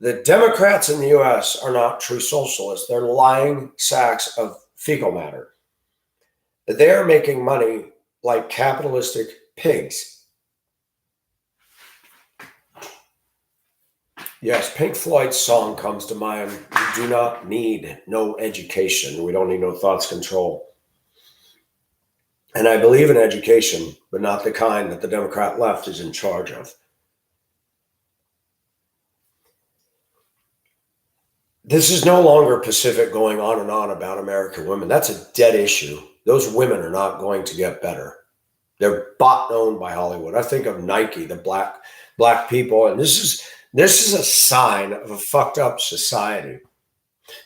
the Democrats in the U.S. are not true socialists. They're lying sacks of fecal matter. They're making money like capitalistic pigs. Yes, Pink Floyd's song comes to mind. We do not need no education. We don't need no thoughts control. And I believe in education, but not the kind that the Democrat left is in charge of. This is no longer Pacific going on and on about American women. That's a dead issue. Those women are not going to get better. They're bought and owned by Hollywood. I think of Nike, the black people, and this is a sign of a fucked up society.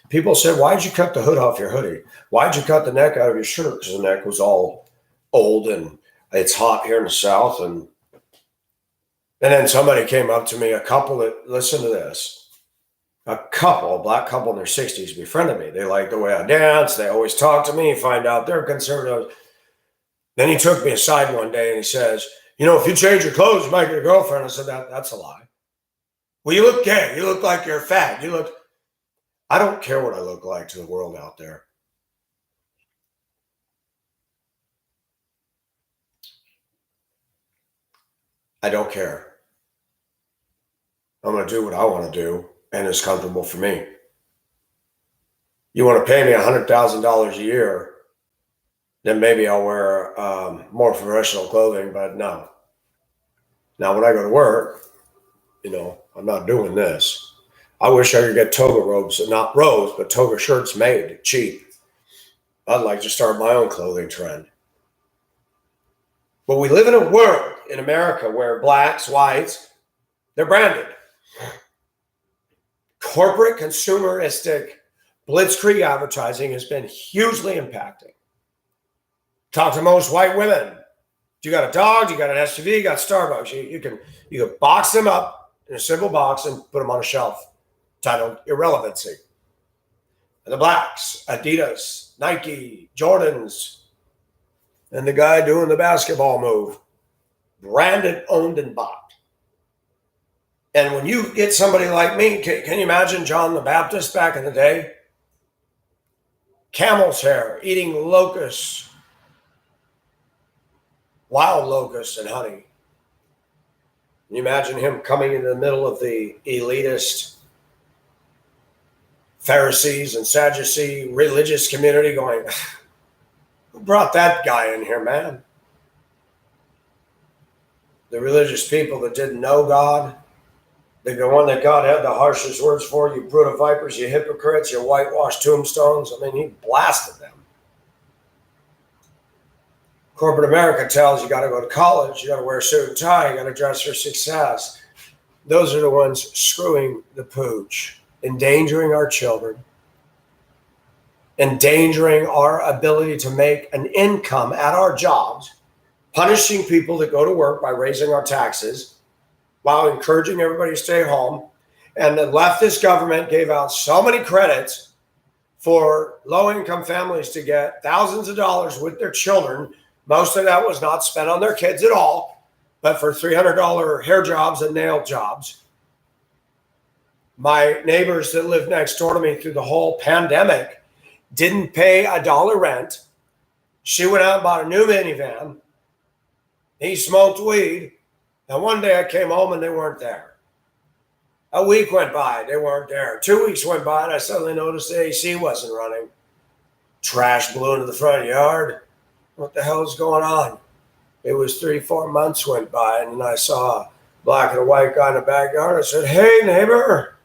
People said, why'd you cut the hood off your hoodie? Why'd you cut the neck out of your shirt? Because the neck was all old and it's hot here in the South. And then somebody came up to me, a couple that, listen to this. A black couple in their 60s befriended me. They like the way I dance. They always talk to me, find out they're conservative. Then he took me aside one day and he says, if you change your clothes, you might get a girlfriend. I said, that's a lie. Well, you look gay. You look like you're fat. I don't care what I look like to the world out there. I don't care. I'm going to do what I want to do, and it's comfortable for me. You want to pay me $100,000 a year, then maybe I'll wear more professional clothing, but no. Now, when I go to work, I'm not doing this. I wish I could get toga robes, not robes, but toga shirts made cheap. I'd like to start my own clothing trend. But we live in a world in America where blacks, whites, they're branded. Corporate consumeristic blitzkrieg advertising has been hugely impacting. Talk to most white women. You got a dog, you got an SUV, you got Starbucks. You can box them up in a simple box and put them on a shelf titled irrelevancy. And the blacks, Adidas, Nike, Jordans, and the guy doing the basketball move, branded, owned, and bought. And when you get somebody like me, can you imagine John the Baptist back in the day? Camel's hair, eating locusts, wild locusts and honey. Can you imagine him coming into the middle of the elitist Pharisees and Sadducee religious community going, who brought that guy in here, man? The religious people that didn't know God, the one that God had the harshest words for, you brood of vipers, you hypocrites, you whitewashed tombstones. I mean, he blasted them. Corporate America tells you got to go to college, you got to wear a suit and tie, you got to dress for success. Those are the ones screwing the pooch, endangering our children, endangering our ability to make an income at our jobs, punishing people that go to work by raising our taxes while encouraging everybody to stay home. And the leftist government gave out so many credits for low-income families to get thousands of dollars with their children. Most of that was not spent on their kids at all, but for $300 hair jobs and nail jobs. My neighbors that lived next door to me through the whole pandemic didn't pay $1 rent. She went out and bought a new minivan. He smoked weed. And one day I came home and they weren't there. A week went by, they weren't there. 2 weeks went by and I suddenly noticed the AC wasn't running. Trash blew into the front yard. What the hell is going on? It was 3-4 months went by and then I saw a black and a white guy in the backyard. I said, hey, neighbor,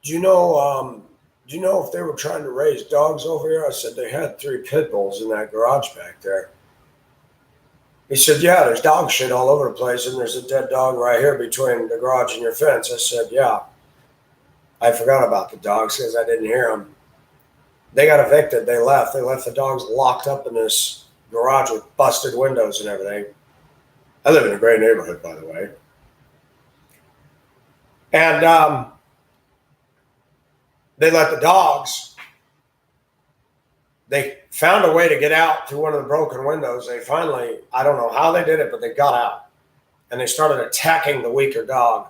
do you know if they were trying to raise dogs over here? I said, they had 3 pit bulls in that garage back there. He said, yeah, there's dog shit all over the place, and there's a dead dog right here between the garage and your fence. I said, yeah. I forgot about the dogs because I didn't hear them. They got evicted. They left. They left the dogs locked up in this garage with busted windows and everything. I live in a great neighborhood, by the way. And they let the dogs. They found a way to get out through one of the broken windows. They finally, I don't know how they did it, but they got out. And they started attacking the weaker dog.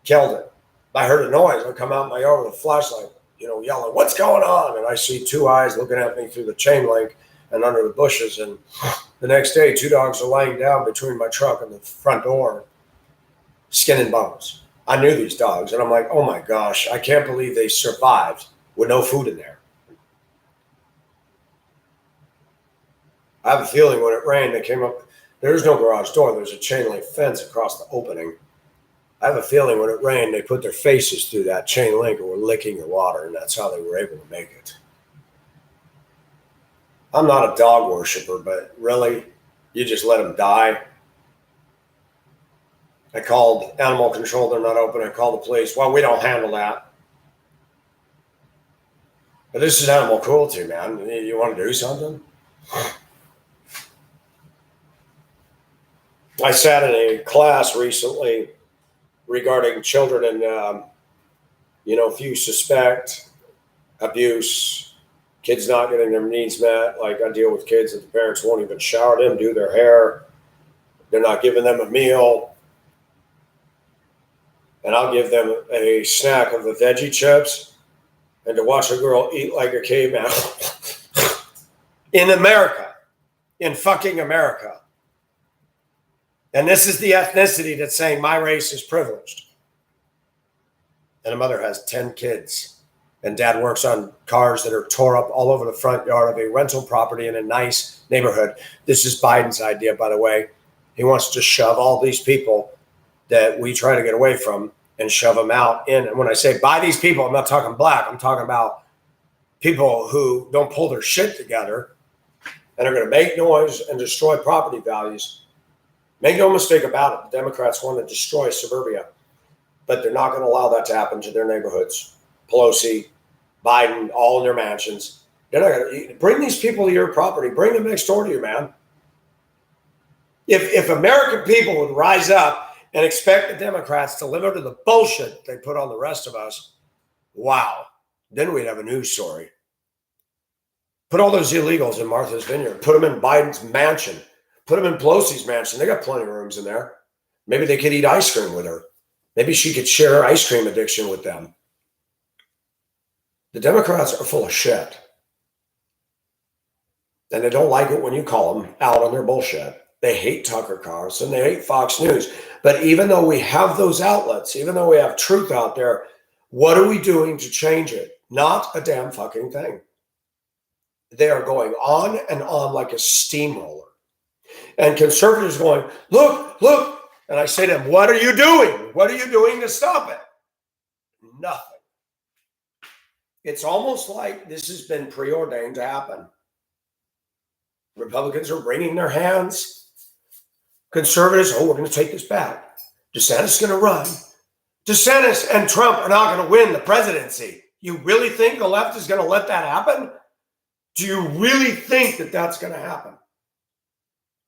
Killed it. I heard a noise. I come out in my yard with a flashlight, yelling, what's going on? And I see 2 eyes looking at me through the chain link and under the bushes. And the next day, 2 dogs are lying down between my truck and the front door, skin and bones. I knew these dogs. And I'm like, oh my gosh, I can't believe they survived with no food in there. I have a feeling when it rained, they came up. There's no garage door. There's a chain link fence across the opening. I have a feeling when it rained, they put their faces through that chain link and were licking the water, and that's how they were able to make it. I'm not a dog worshiper, but really, you just let them die. I called animal control. They're not open. I called the police. Well, we don't handle that. But this is animal cruelty, man. You want to do something? I sat in a class recently regarding children and, if you suspect abuse, kids not getting their needs met, like I deal with kids that the parents won't even shower them, do their hair, they're not giving them a meal, and I'll give them a snack of the veggie chips, and to watch a girl eat like a caveman in America, in fucking America. And this is the ethnicity that's saying my race is privileged. And a mother has 10 kids. And dad works on cars that are tore up all over the front yard of a rental property in a nice neighborhood. This is Biden's idea, by the way. He wants to shove all these people that we try to get away from and shove them out in. And when I say by these people, I'm not talking black. I'm talking about people who don't pull their shit together and are going to make noise and destroy property values. Make no mistake about it. The Democrats want to destroy suburbia, but they're not going to allow that to happen to their neighborhoods. Pelosi, Biden, all in their mansions. They're not going to bring these people to your property. Bring them next door to you, man. If American people would rise up and expect the Democrats to live up to the bullshit they put on the rest of us, wow. Then we'd have a news story. Put all those illegals in Martha's Vineyard. Put them in Biden's mansion. Put them in Pelosi's mansion. They got plenty of rooms in there. Maybe they could eat ice cream with her. Maybe she could share her ice cream addiction with them. The Democrats are full of shit. And they don't like it when you call them out on their bullshit. They hate Tucker Carlson. They hate Fox News. But even though we have those outlets, even though we have truth out there, what are we doing to change it? Not a damn fucking thing. They are going on and on like a steamroller. And conservatives going, look, look. And I say to them, what are you doing? What are you doing to stop it? Nothing. It's almost like this has been preordained to happen. Republicans are wringing their hands. Conservatives, we're going to take this back. DeSantis is going to run. DeSantis and Trump are not going to win the presidency. You really think the left is going to let that happen? Do you really think that that's going to happen?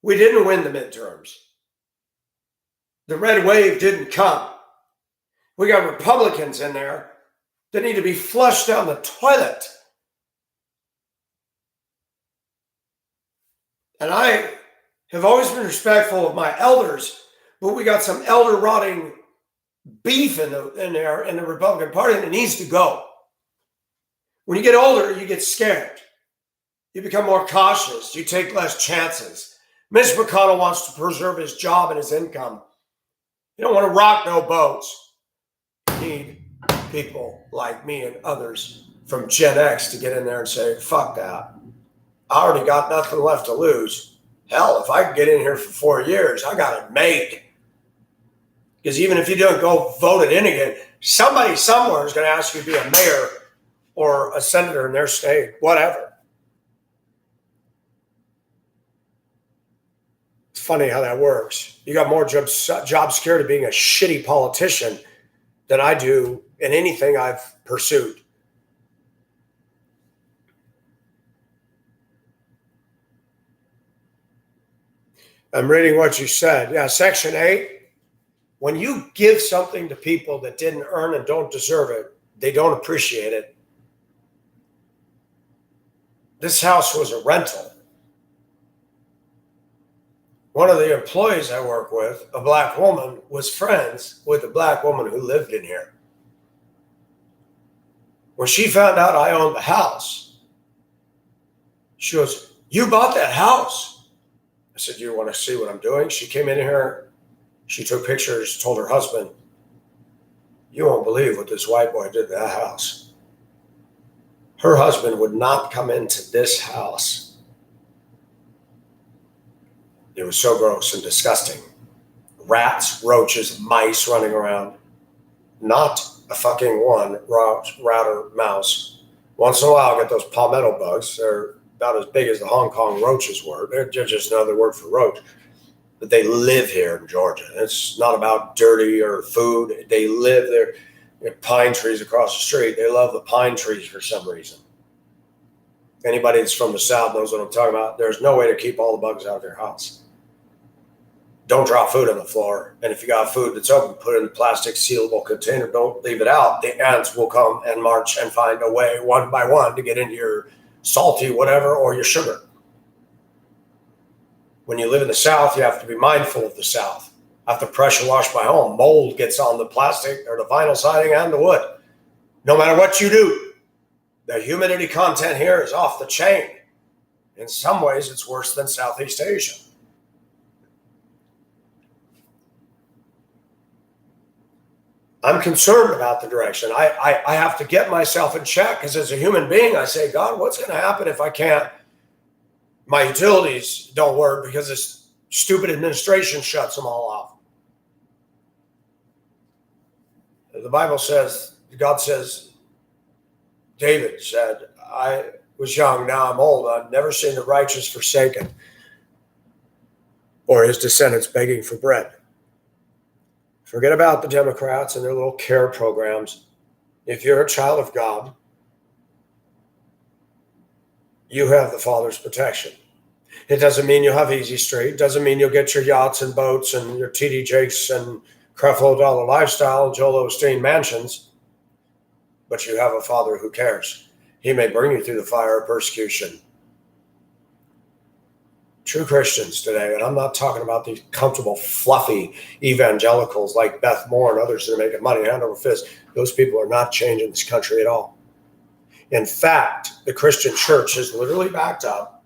We didn't win the midterms. The red wave didn't come. We got Republicans in there that need to be flushed down the toilet. And I have always been respectful of my elders, but we got some elder rotting beef in there in the Republican Party, and it needs to go. When you get older, you get scared. You become more cautious. You take less chances. Mitch McConnell wants to preserve his job and his income. You don't want to rock no boats. You need people like me and others from Gen X to get in there and say, fuck that. I already got nothing left to lose. Hell, if I can get in here for 4 years, I got it made. Because even if you don't go vote it in again, somebody somewhere is going to ask you to be a mayor or a senator in their state, whatever. It's funny how that works. You got more job security being a shitty politician than I do in anything I've pursued. I'm reading what you said. Yeah, Section 8. When you give something to people that didn't earn and don't deserve it, they don't appreciate it. This house was a rental. One of the employees I work with, a black woman, was friends with a black woman who lived in here. When she found out I owned the house, she goes, "You bought that house?" I said, "You want to see what I'm doing?" She came in here. She took pictures, told her husband, "You won't believe what this white boy did to that house." Her husband would not come into this house. It was so gross and disgusting. Rats, roaches, mice running around. Not a fucking one rat or mouse. Once in a while, I'll get those palmetto bugs. They're about as big as the Hong Kong roaches were. They're just another word for roach. But they live here in Georgia. It's not about dirty or food. They live there. There are pine trees across the street. They love the pine trees for some reason. Anybody that's from the South knows what I'm talking about. There's no way to keep all the bugs out of your house. Don't drop food on the floor. And if you got food that's open, put it in a plastic sealable container. Don't leave it out. The ants will come and march and find a way one by one to get into your salty whatever or your sugar. When you live in the South, you have to be mindful of the South. I have to pressure wash my home. Mold gets on the plastic or the vinyl siding and the wood. No matter what you do, the humidity content here is off the chain. In some ways, it's worse than Southeast Asia. I'm concerned about the direction. I have to get myself in check because as a human being, I say, God, what's going to happen if I can't? My utilities don't work because this stupid administration shuts them all off. The Bible says, God says, David said, I was young, now I'm old. I've never seen the righteous forsaken or his descendants begging for bread. Forget about the Democrats and their little care programs. If you're a child of God, you have the Father's protection. It doesn't mean you'll have easy street. It doesn't mean you'll get your yachts and boats and your TD Jakes and Creflo Dollar lifestyle and Joel Osteen mansions. but you have a Father who cares. He may bring you through the fire of persecution. True Christians today, and I'm not talking about these comfortable, fluffy evangelicals like Beth Moore and others that are making money hand over fist. Those people are not changing this country at all. In fact, the Christian church has literally backed up.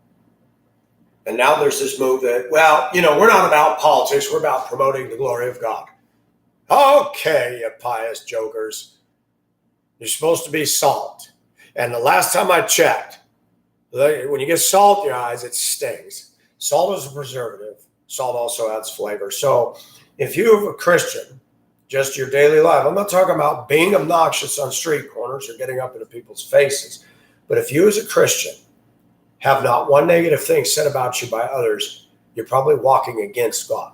And now there's this move that, well, we're not about politics. We're about promoting the glory of God. Okay, you pious jokers. You're supposed to be salt. And the last time I checked, when you get salt in your eyes, it stings. Salt is a preservative. Salt also adds flavor. So if you're a Christian, just your daily life, I'm not talking about being obnoxious on street corners or getting up into people's faces. But if you as a Christian have not one negative thing said about you by others, you're probably walking against God.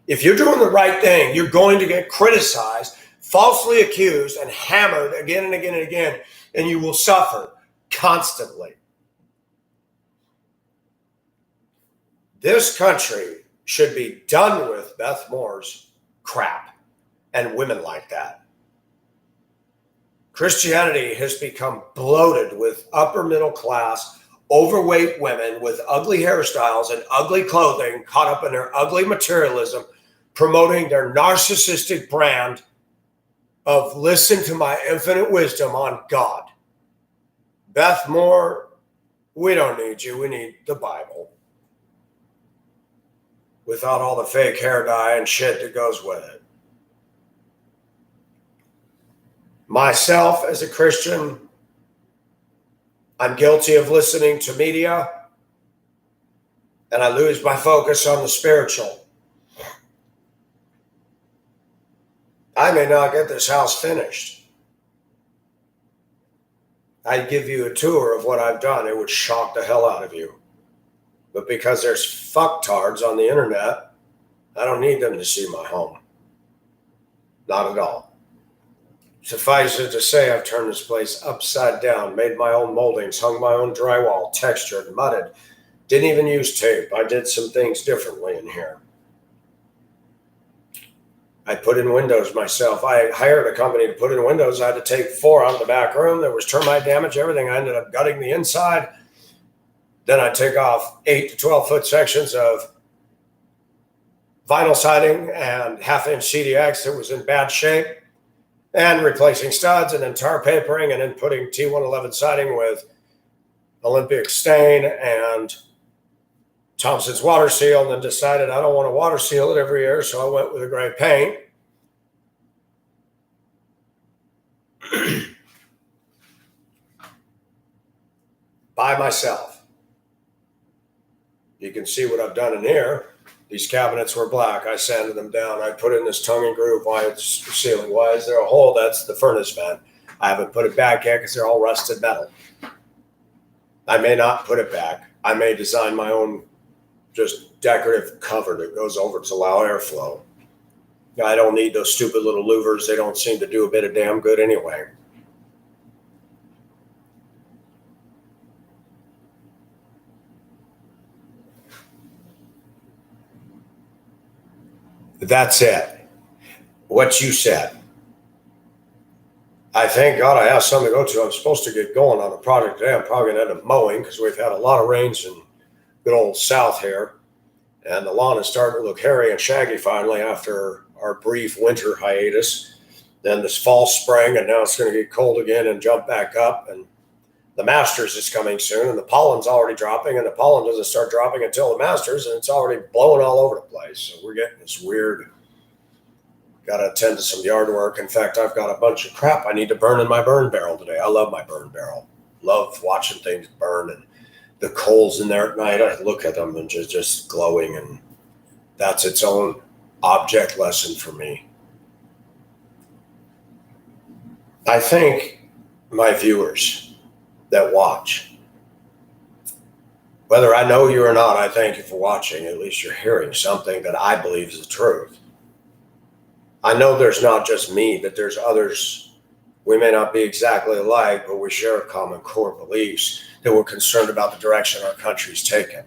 If you're doing the right thing, you're going to get criticized, falsely accused, and hammered again and again and again, and you will suffer constantly. This country should be done with Beth Moore's crap and women like that. Christianity has become bloated with upper middle class, overweight women with ugly hairstyles and ugly clothing, caught up in their ugly materialism, promoting their narcissistic brand of listen to my infinite wisdom on God. Beth Moore, we don't need you. We need the Bible. Without all the fake hair dye and shit that goes with it. Myself, as a Christian, I'm guilty of listening to media, and I lose my focus on the spiritual. I may not get this house finished. I'd give you a tour of what I've done. It would shock the hell out of you. But because there's fucktards on the internet, I don't need them to see my home. Not at all. Suffice it to say, I've turned this place upside down, made my own moldings, hung my own drywall, textured, mudded. Didn't even use tape. I did some things differently in here. I put in windows myself. I hired a company to put in windows. I had to take 4 out of the back room. There was termite damage, everything. I ended up gutting the inside. Then I take off 8 to 12 foot sections of vinyl siding and 1/2-inch CDX that was in bad shape, and replacing studs and then tar papering and then putting T111 siding with Olympic stain and Thompson's water seal, and then decided I don't want to water seal it every year, so I went with a gray paint. By myself. You can see what I've done in here. These cabinets were black. I sanded them down. I put in this tongue and groove. Why it's ceiling? Why is there a hole? That's the furnace vent. I haven't put it back yet because they're all rusted metal. I may not put it back. I may design my own just decorative cover that goes over to allow airflow. I don't need those stupid little louvers. They don't seem to do a bit of damn good anyway. That's it. What you said. I thank God I have something to go to. I'm supposed to get going on a project today. I'm probably going to end up mowing because we've had a lot of rains in good old South here. And the lawn is starting to look hairy and shaggy finally after our brief winter hiatus. Then this fall, spring, and now it's going to get cold again and jump back up. And the Masters is coming soon, and the pollen's already dropping, and the pollen doesn't start dropping until the Masters, and it's already blowing all over the place. So we're getting this weird, got to attend to some yard work. In fact, I've got a bunch of crap I need to burn in my burn barrel today. I love my burn barrel. Love watching things burn, and the coals in there at night, I look at them and just glowing, and that's its own object lesson for me. I think my viewers that watch, whether I know you or not, I thank you for watching. At least you're hearing something that I believe is the truth. I know there's not just me, that there's others. We may not be exactly alike, but we share common core beliefs that we're concerned about the direction our country's taken.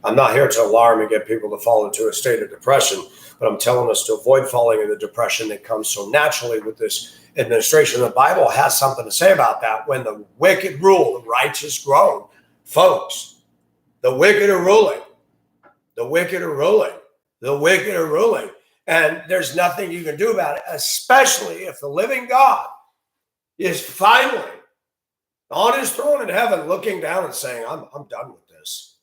I'm not here to alarm and get people to fall into a state of depression, but I'm telling us to avoid falling in the depression that comes so naturally with this administration. The Bible has something to say about that. When the wicked rule, the righteous groan. Folks, the wicked are ruling. The wicked are ruling. The wicked are ruling. And there's nothing you can do about it, especially if the living God is finally on his throne in heaven looking down and saying, I'm done with this.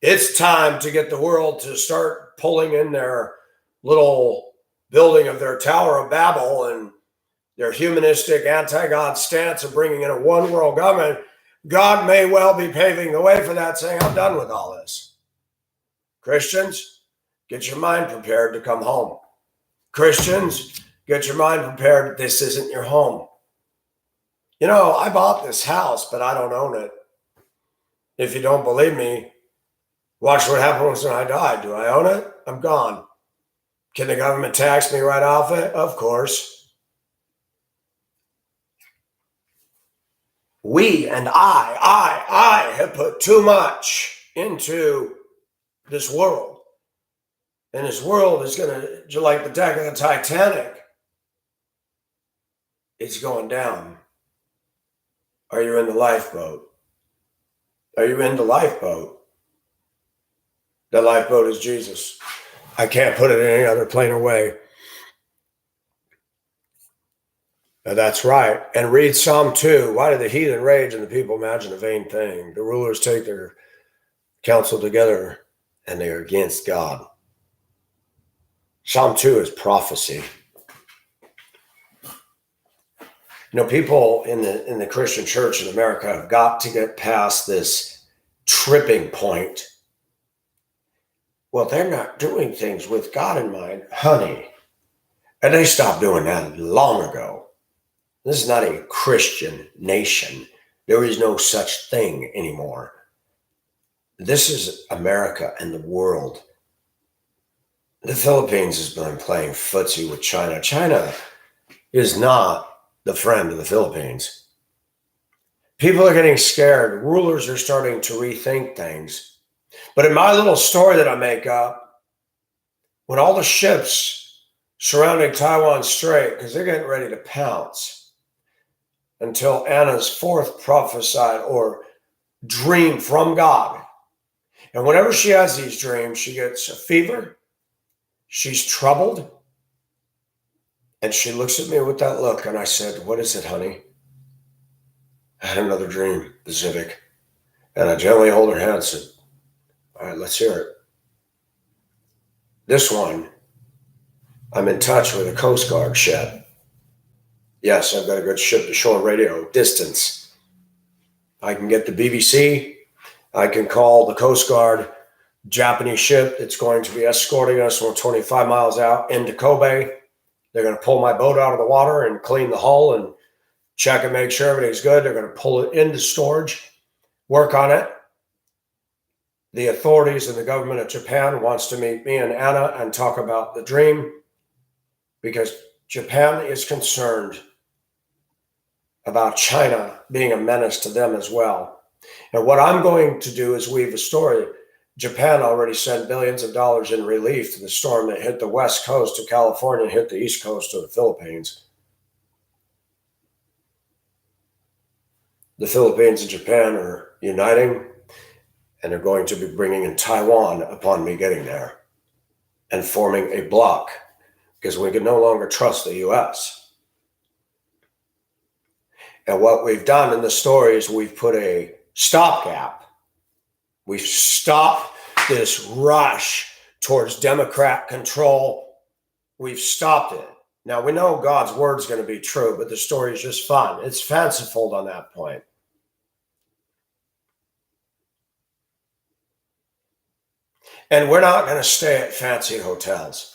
It's time to get the world to start pulling in their little building of their Tower of Babel and their humanistic anti-God stance of bringing in a one world government. God may well be paving the way for that, saying, I'm done with all this. Christians, get your mind prepared to come home. Christians, get your mind prepared. This isn't your home. You know, I bought this house, but I don't own it. If you don't believe me, watch what happens when I die. Do I own it? I'm gone. Can the government tax me right off it? Of course. We and I have put too much into this world. And this world is going to, like the deck of the Titanic, it's going down. Are you in the lifeboat? Are you in the lifeboat? The lifeboat is Jesus. I can't put it in any other plainer way. That's right. And read Psalm 2. Why do the heathen rage and the people imagine a vain thing? The rulers take their counsel together and they are against God. Psalm 2 is prophecy. You know, people in the Christian church in America have got to get past this tripping point. Well, they're not doing things with God in mind, honey. And they stopped doing that long ago. This is not a Christian nation. There is no such thing anymore. This is America and the world. The Philippines has been playing footsie with China. China is not the friend of the Philippines. People are getting scared. Rulers are starting to rethink things. But in my little story that I make up, when all the ships surrounding Taiwan Strait, because they're getting ready to pounce, until Anna's fourth prophesied or dream from God. And whenever she has these dreams, she gets a fever, she's troubled, and she looks at me with that look, and I said, what is it, honey? I had another dream, Pacific. And I gently hold her hand and said, all right, let's hear it. This one, I'm in touch with a Coast Guard ship. Yes, I've got a good ship-to-shore radio distance. I can get the BBC. I can call the Coast Guard Japanese ship that's going to be escorting us. We're 25 miles out into Kobe. They're going to pull my boat out of the water and clean the hull and check and make sure everything's good. They're going to pull it into storage, work on it. The authorities and the government of Japan wants to meet me and Anna and talk about the dream because Japan is concerned about China being a menace to them as well. And what I'm going to do is weave a story. Japan already sent billions of dollars in relief to the storm that hit the west coast of California and hit the east coast of the Philippines. The Philippines and Japan are uniting, and they're going to be bringing in Taiwan upon me getting there and forming a bloc because we can no longer trust the U.S. And what we've done in the story is we've put a stopgap. We've stopped this rush towards Democrat control. We've stopped it. Now, we know God's word's going to be true, but the story is just fun. It's fanciful on that point. And we're not going to stay at fancy hotels.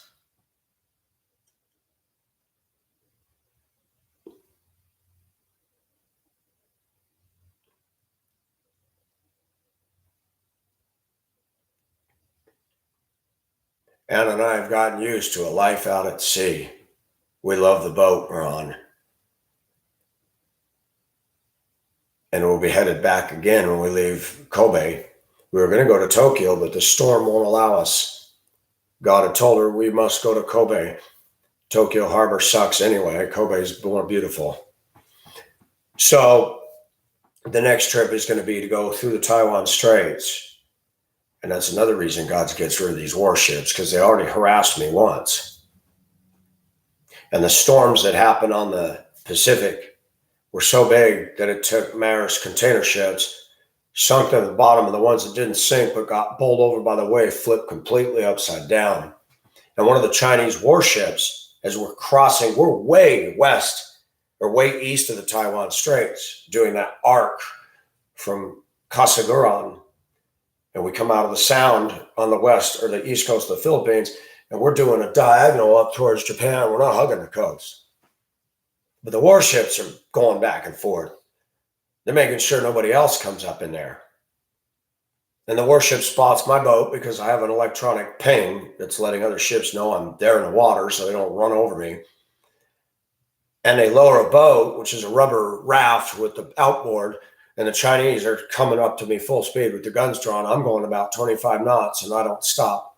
Anna and I have gotten used to a life out at sea. We love the boat we're on. And we'll be headed back again when we leave Kobe We were going to go to Tokyo, but the storm won't allow us. God had told her we must go to Kobe. Tokyo Harbor sucks anyway. Kobe's more beautiful. So the next trip is going to be to go through the Taiwan Straits. And that's another reason God gets rid of these warships, because they already harassed me once. And the storms that happened on the Pacific were so big that it took Maersk container ships, sunk to the bottom, and the ones that didn't sink but got bowled over by the wave flipped completely upside down. And one of the Chinese warships, as we're crossing, we're way west or way east of the Taiwan Straits, doing that arc from Casiguran. And we come out of the Sound on the west or the east coast of the Philippines, and we're doing a diagonal up towards Japan. We're not hugging the coast. But the warships are going back and forth. They're making sure nobody else comes up in there. And the warship spots my boat because I have an electronic ping that's letting other ships know I'm there in the water so they don't run over me. And they lower a boat, which is a rubber raft with the outboard, and the Chinese are coming up to me full speed with their guns drawn. I'm going about 25 knots, and I don't stop.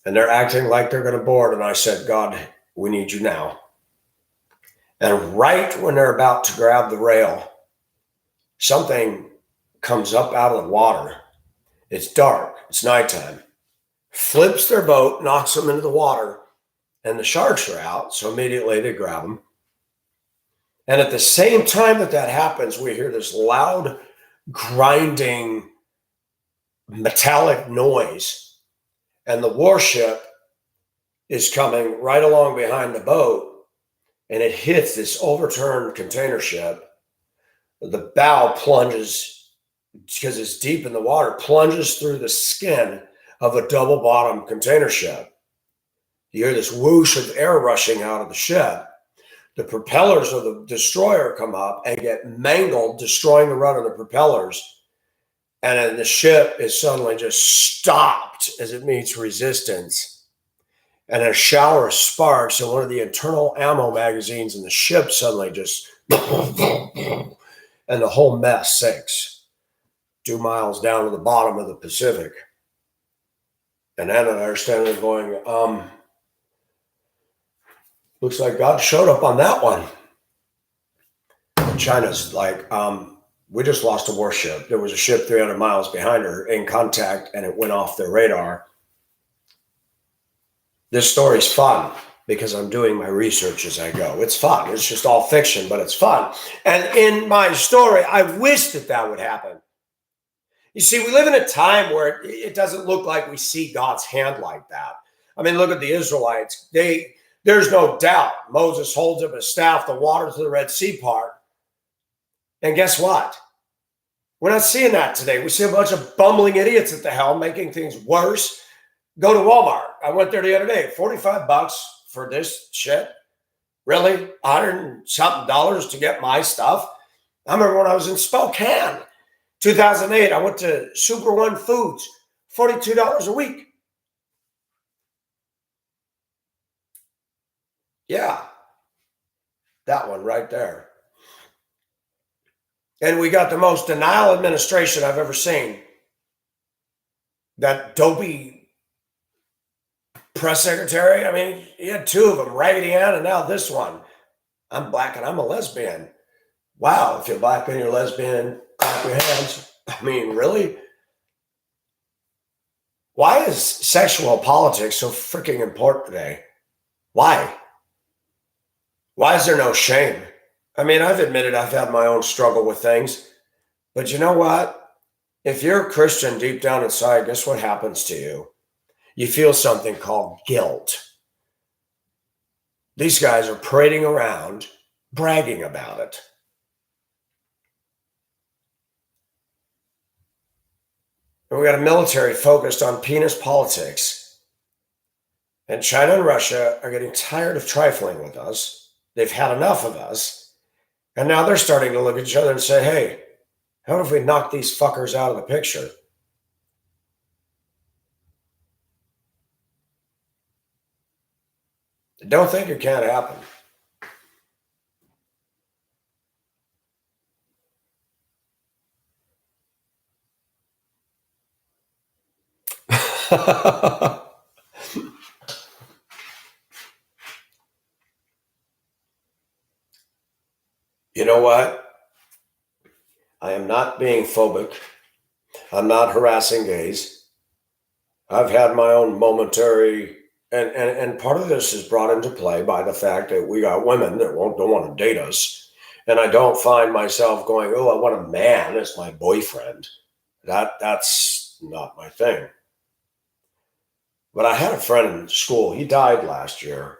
And they're acting like they're going to board, and I said, God, we need you now. And right when they're about to grab the rail, something comes up out of the water. It's dark. It's nighttime. Flips their boat, knocks them into the water, and the sharks are out. So immediately they grab them. And at the same time that happens, we hear this loud, grinding, metallic noise. And the warship is coming right along behind the boat, and it hits this overturned container ship. The bow plunges, because it's deep in the water, plunges through the skin of a double-bottom container ship. You hear this whoosh of air rushing out of the ship. The propellers of the destroyer come up and get mangled, destroying the rudder of the propellers. And then the ship is suddenly just stopped as it meets resistance. And a shower of sparks, and one of the internal ammo magazines in the ship suddenly just, and the whole mess sinks 2 miles down to the bottom of the Pacific. And Anna and I are standing there going, looks like God showed up on that one. And China's like, we just lost a warship. There was a ship 300 miles behind her in contact, and it went off their radar. This story's fun because I'm doing my research as I go. It's fun. It's just all fiction, but it's fun. And in my story, I wish that would happen. You see, we live in a time where it doesn't look like we see God's hand like that. I mean, look at the Israelites. There's no doubt Moses holds up his staff, the waters of the Red Sea part. And guess what? We're not seeing that today. We see a bunch of bumbling idiots at the helm making things worse. Go to Walmart. I went there the other day. $45 for this shit. Really? $100 and something to get my stuff. I remember when I was in Spokane, 2008, I went to Super One Foods, $42 a week. Yeah, that one right there. And we got the most denial administration I've ever seen. That dopey press secretary, I mean, he had two of them, Raggedy Ann and now this one. I'm black and I'm a lesbian. Wow, if you're black and you're lesbian, clap your hands. I mean, really? Why is sexual politics so freaking important today? Why? Why is there no shame? I mean, I've admitted I've had my own struggle with things, but you know what? If you're a Christian deep down inside, guess what happens to you? You feel something called guilt. These guys are parading around, bragging about it. And we got a military focused on penis politics. And China and Russia are getting tired of trifling with us. They've had enough of us. And now they're starting to look at each other and say, hey, how about if we knock these fuckers out of the picture? Don't think it can't happen. not being phobic. I'm not harassing gays. I've had my own momentary, and part of this is brought into play by the fact that we got women that don't want to date us. And I don't find myself going, oh, I want a man as my boyfriend. That's not my thing. But I had a friend in school. He died last year.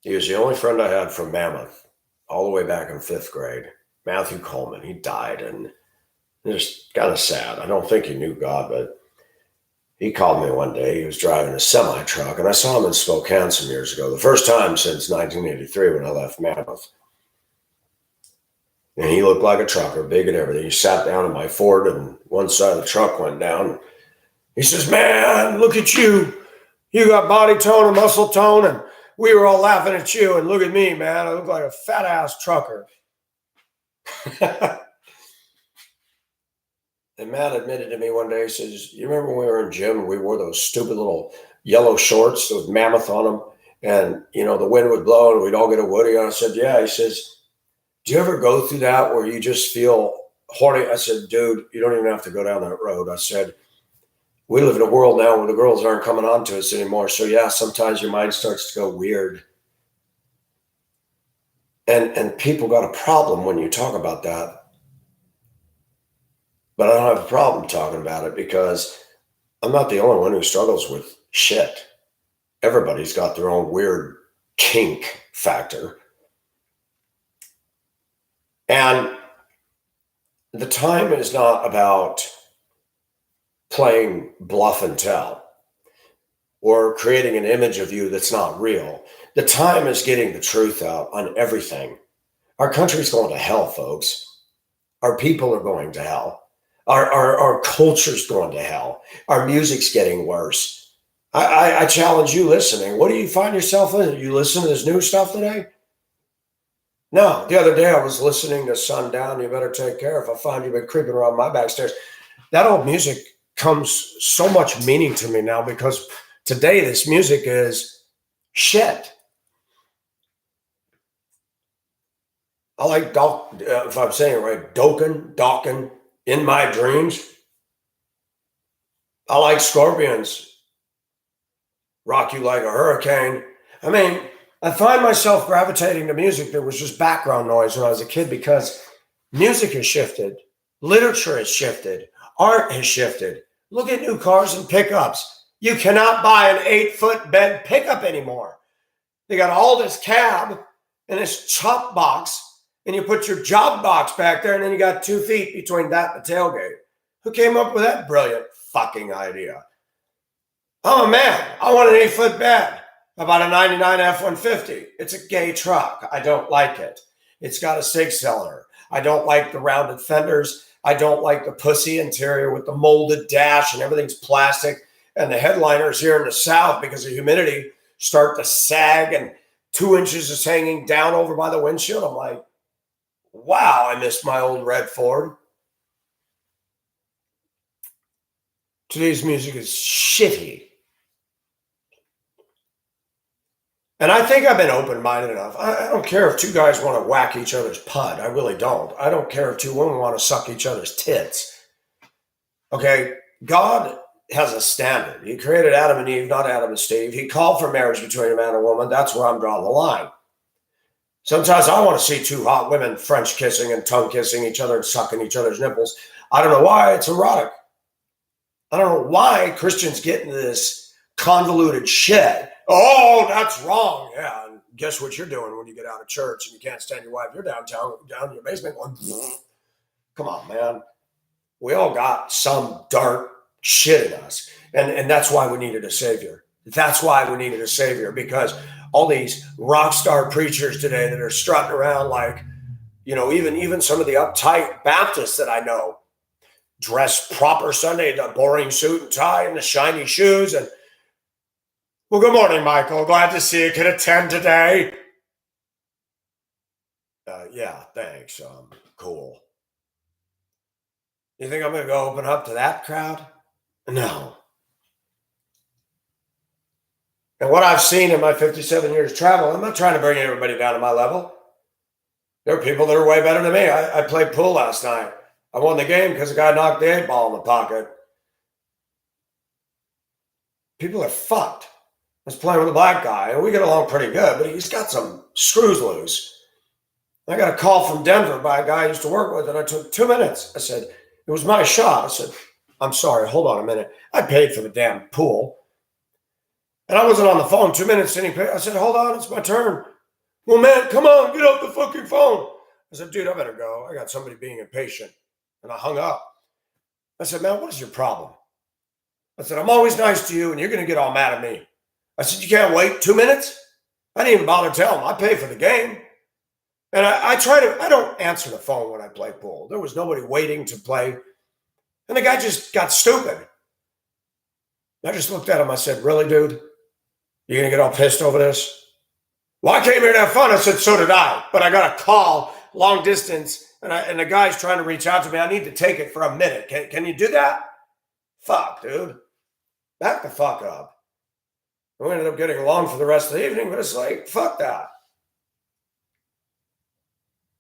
He was the only friend I had from Mammoth all the way back in 5th grade. Matthew Coleman. He died, and it was kind of sad. I don't think he knew God, but he called me one day. He was driving a semi-truck, and I saw him in Spokane some years ago, the first time since 1983 when I left Mammoth. And he looked like a trucker, big and everything. He sat down in my Ford, and one side of the truck went down. He says, man, look at you. You got body tone and muscle tone, and we were all laughing at you, and look at me, man. I look like a fat-ass trucker. And Matt admitted to me one day, he says, you remember when we were in gym and we wore those stupid little yellow shorts with Mammoth on them, and, the wind would blow and we'd all get a woody on? I said, yeah. He says, do you ever go through that where you just feel horny? I said, dude, you don't even have to go down that road. I said, we live in a world now where the girls aren't coming on to us anymore. So yeah, sometimes your mind starts to go weird. And people got a problem when you talk about that. But I don't have a problem talking about it because I'm not the only one who struggles with shit. Everybody's got their own weird kink factor. And the time is not about playing bluff and tell or creating an image of you that's not real. The time is getting the truth out on everything. Our country's going to hell, folks. Our people are going to hell. Our culture's going to hell. Our music's getting worse. I challenge you listening. What do you find yourself in? You listen to this new stuff today? No, the other day I was listening to Sundown, You Better Take Care If I Find You've Been Creeping Around My Backstairs. That old music comes so much meaning to me now because today this music is shit. I like, if I'm saying it right, Dokken, In My Dreams. I like Scorpions, Rock You Like a Hurricane. I mean, I find myself gravitating to music that was just background noise when I was a kid because music has shifted. Literature has shifted. Art has shifted. Look at new cars and pickups. You cannot buy an 8-foot bed pickup anymore. They got all this cab and this chop box, and you put your job box back there, and then you got 2 feet between that and the tailgate. Who came up with that brilliant fucking idea? I'm a man. I want an 8-foot bed. About a 99 F-150. It's a gay truck. I don't like it. It's got a 6-cylinder. I don't like the rounded fenders. I don't like the pussy interior with the molded dash and everything's plastic. And the headliners here in the South, because of humidity, start to sag and 2 inches is hanging down over by the windshield. I'm like, wow, I miss my old red Ford. Today's music is shitty. And I think I've been open-minded enough. I don't care if 2 guys want to whack each other's pud. I really don't. I don't care if 2 women want to suck each other's tits. Okay, God has a standard. He created Adam and Eve, not Adam and Steve. He called for marriage between a man and a woman. That's where I'm drawing the line. Sometimes I want to see 2 hot women French kissing and tongue kissing each other and sucking each other's nipples. I don't know why. It's erotic. I don't know why Christians get into this convoluted shit. Oh, that's wrong. Yeah, and guess what you're doing when you get out of church and you can't stand your wife? You're down in your basement going, come on, man. We all got some dark shit in us. And that's why we needed a savior. That's why we needed a savior, because all these rock star preachers today that are strutting around like, even some of the uptight Baptists that I know, dress proper Sunday, the boring suit and tie and the shiny shoes. And well, good morning, Michael. Glad to see you can attend today. Yeah, thanks. Cool. You think I'm going to go open up to that crowd? No. And what I've seen in my 57 years of travel, I'm not trying to bring everybody down to my level. There are people that are way better than me. I played pool last night. I won the game because the guy knocked the 8-ball in the pocket. People are fucked. I was playing with a black guy, and we get along pretty good, but he's got some screws loose. I got a call from Denver by a guy I used to work with, and I took 2 minutes. I said, it was my shot. I said, I'm sorry, hold on a minute. I paid for the damn pool. And I wasn't on the phone 2 minutes, and he paid. I said, hold on, it's my turn. Well, man, come on, get off the fucking phone. I said, dude, I better go. I got somebody being impatient. And I hung up. I said, man, what is your problem? I said, I'm always nice to you, and you're going to get all mad at me. I said, you can't wait 2 minutes? I didn't even bother telling him. I pay for the game. And I don't answer the phone when I play pool. There was nobody waiting to play. And the guy just got stupid. I just looked at him. I said, really, dude? You're going to get all pissed over this? Well, I came here to have fun. I said, so did I. But I got a call long distance, and the guy's trying to reach out to me. I need to take it for a minute. Can you do that? Fuck, dude. Back the fuck up. We ended up getting along for the rest of the evening, but it's like, fuck that.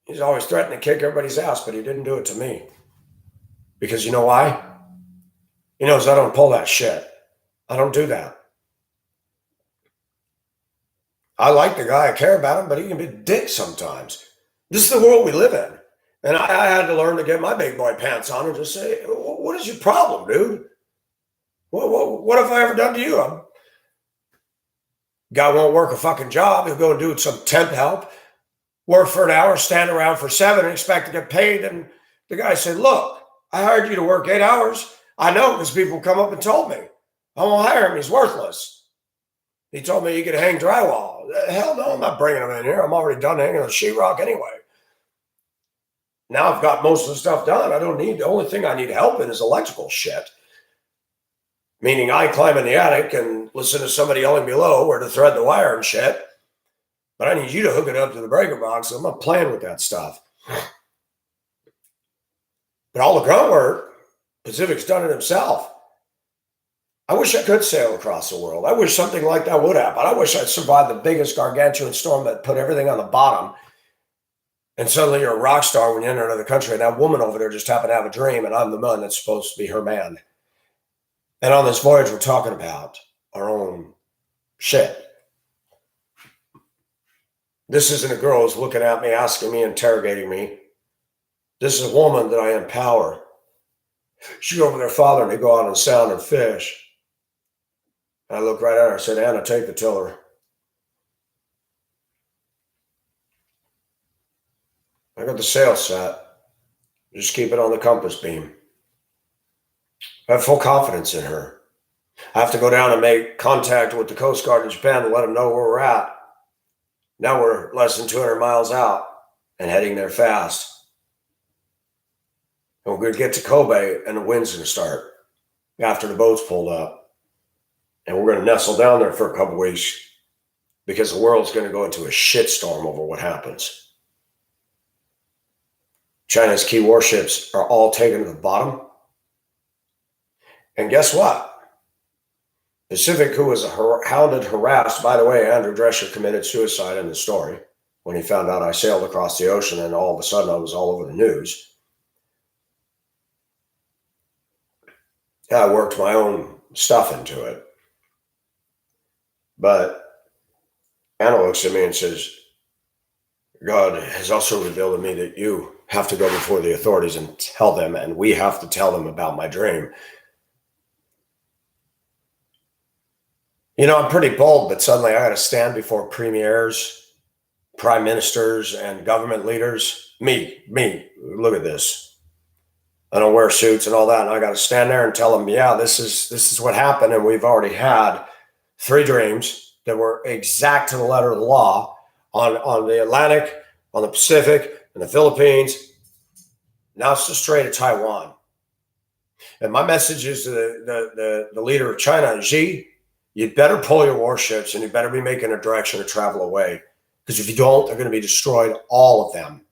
He's always threatening to kick everybody's ass, but he didn't do it to me. Because you know why? He knows I don't pull that shit. I don't do that. I like the guy. I care about him, but he can be a dick sometimes. This is the world we live in. And I had to learn to get my big boy pants on and just say, what is your problem, dude? What have I ever done to you? Guy won't work a fucking job. He'll go and do some temp help, work for an hour, stand around for 7 and expect to get paid. And the guy said, look, I hired you to work 8 hours. I know because people come up and told me. I won't hire him. He's worthless. He told me he could hang drywall. Hell no, I'm not bringing him in here. I'm already done hanging on sheetrock anyway. Now I've got most of the stuff done. The only thing I need help in is electrical shit. Meaning I climb in the attic and listen to somebody yelling below where to thread the wire and shit. But I need you to hook it up to the breaker box. I'm not playing with that stuff. But all the grunt work, Pacific's done it himself. I wish I could sail across the world. I wish something like that would happen. I wish I'd survived the biggest gargantuan storm that put everything on the bottom. And suddenly you're a rock star when you enter another country. And that woman over there just happened to have a dream, and I'm the man that's supposed to be her man. And on this voyage, we're talking about our own shit. This isn't a girl who's looking at me, asking me, interrogating me. This is a woman that I empower. She go over to their father, and they go out and sound and fish. And I looked right at her. I said, Anna, take the tiller. I got the sail set. Just keep it on the compass beam. I have full confidence in her. I have to go down and make contact with the Coast Guard in Japan to let them know where we're at. Now we're less than 200 miles out and heading there fast. And we're going to get to Kobe, and the wind's going to start after the boat's pulled up. And we're going to nestle down there for a couple weeks because the world's going to go into a shitstorm over what happens. China's key warships are all taken to the bottom. And guess what? Pacific, who was hounded, harassed, by the way, Andrew Drescher committed suicide in the story when he found out I sailed across the ocean, and all of a sudden I was all over the news. I worked my own stuff into it. But Anna looks at me and says, God has also revealed to me that you have to go before the authorities and tell them, and we have to tell them about my dream. You know, I'm pretty bold, but suddenly I got to stand before premiers, prime ministers, and government leaders. Me, look at this. I don't wear suits and all that, and I got to stand there and tell them, yeah, this is what happened, and we've already had 3 dreams that were exact to the letter of the law on the Atlantic, on the Pacific, and the Philippines. Now it's the Strait of Taiwan. And my message is to the leader of China, Xi, you better pull your warships, and you better be making a direction to travel away. Because if you don't, they're going to be destroyed, all of them.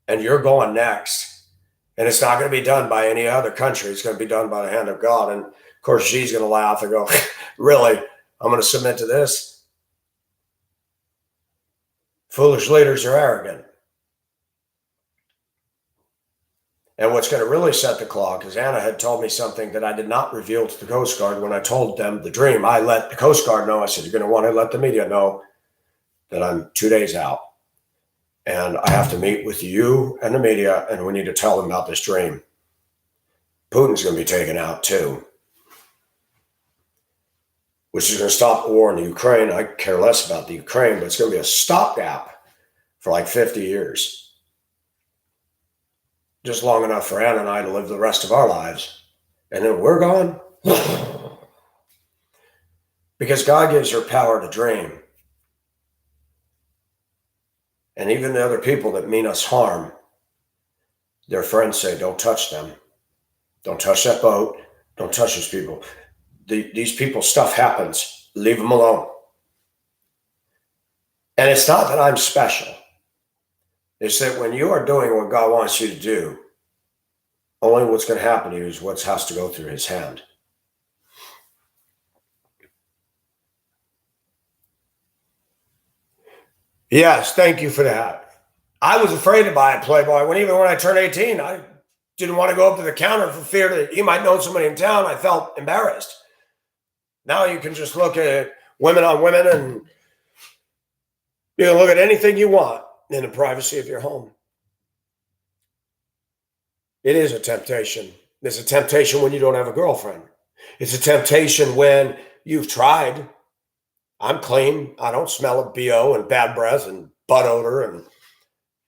And you're going next. And it's not going to be done by any other country. It's going to be done by the hand of God. And of course, Xi's going to laugh and go, really? I'm going to submit to this? Foolish leaders are arrogant. And what's going to really set the clock is Anna had told me something that I did not reveal to the Coast Guard when I told them the dream. I let the Coast Guard know. I said, you're going to want to let the media know that I'm 2 days out. And I have to meet with you and the media, and we need to tell them about this dream. Putin's going to be taken out too, which is going to stop the war in the Ukraine. I care less about the Ukraine, but it's going to be a stopgap for like 50 years. Just long enough for Anna and I to live the rest of our lives. And then we're gone. Because God gives her power to dream. And even the other people that mean us harm, their friends say, don't touch them. Don't touch that boat. Don't touch these people. These people, stuff happens. Leave them alone. And it's not that I'm special. It's that when you are doing what God wants you to do, only what's going to happen to you is what has to go through his hand. Yes, thank you for that. I was afraid to buy a Playboy. Even when I turned 18, I didn't want to go up to the counter for fear that he might know somebody in town. I felt embarrassed. Now you can just look at women on women, and you can look at anything you want in the privacy of your home. It is a temptation. It's a temptation when you don't have a girlfriend. It's a temptation when you've tried. I'm clean. I don't smell of BO and bad breath and butt odor, and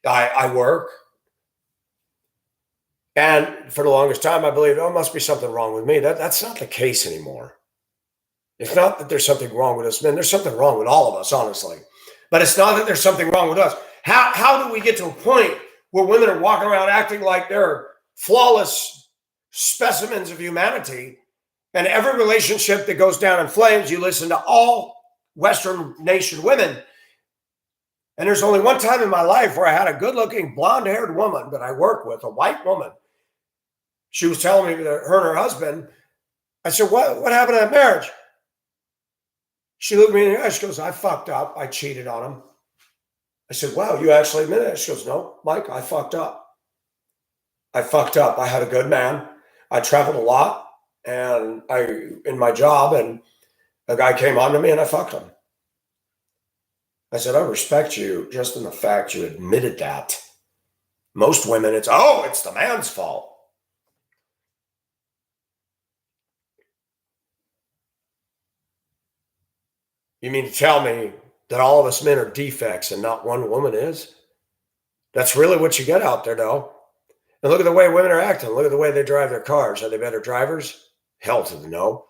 I work. And for the longest time, I believed, it must be something wrong with me. That's not the case anymore. It's not that there's something wrong with us men. There's something wrong with all of us, honestly. But it's not that there's something wrong with us. How do we get to a point where women are walking around acting like they're flawless specimens of humanity, and every relationship that goes down in flames, you listen to all Western nation women, and there's only one time in my life where I had a good-looking blonde-haired woman that I work with, a white woman. She was telling me that her and her husband, I said, what happened to that marriage? She looked at me in the eye. She goes, I fucked up. I cheated on him. I said, wow, you actually admitted it? She goes, no, Mike, I fucked up. I fucked up. I had a good man. I traveled a lot and in my job, and a guy came on to me and I fucked him. I said, I respect you just in the fact you admitted that. Most women, it's the man's fault. You mean to tell me that all of us men are defects and not one woman is? That's really what you get out there, though. And look at the way women are acting. Look at the way they drive their cars. Are they better drivers? Hell to the no.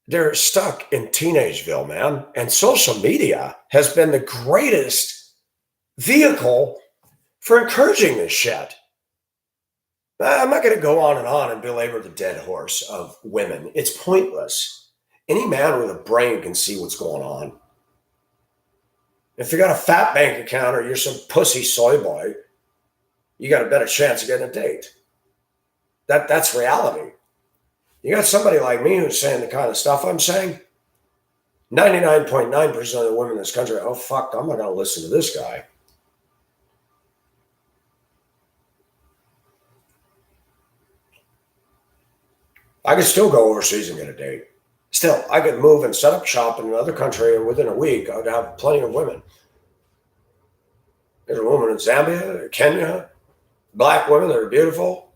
They're stuck in teenageville, man. And social media has been the greatest vehicle for encouraging this shit. I'm not going to go on and belabor the dead horse of women. It's pointless. Any man with a brain can see what's going on. If you got a fat bank account or you're some pussy soy boy, you got a better chance of getting a date. That's reality. You got somebody like me who's saying the kind of stuff I'm saying. 99.9% of the women in this country, oh, fuck, I'm not going to listen to this guy. I could still go overseas and get a date. Still, I could move and set up shop in another country, and within a week, I would have plenty of women. There's a woman in Zambia, Kenya, black women that are beautiful.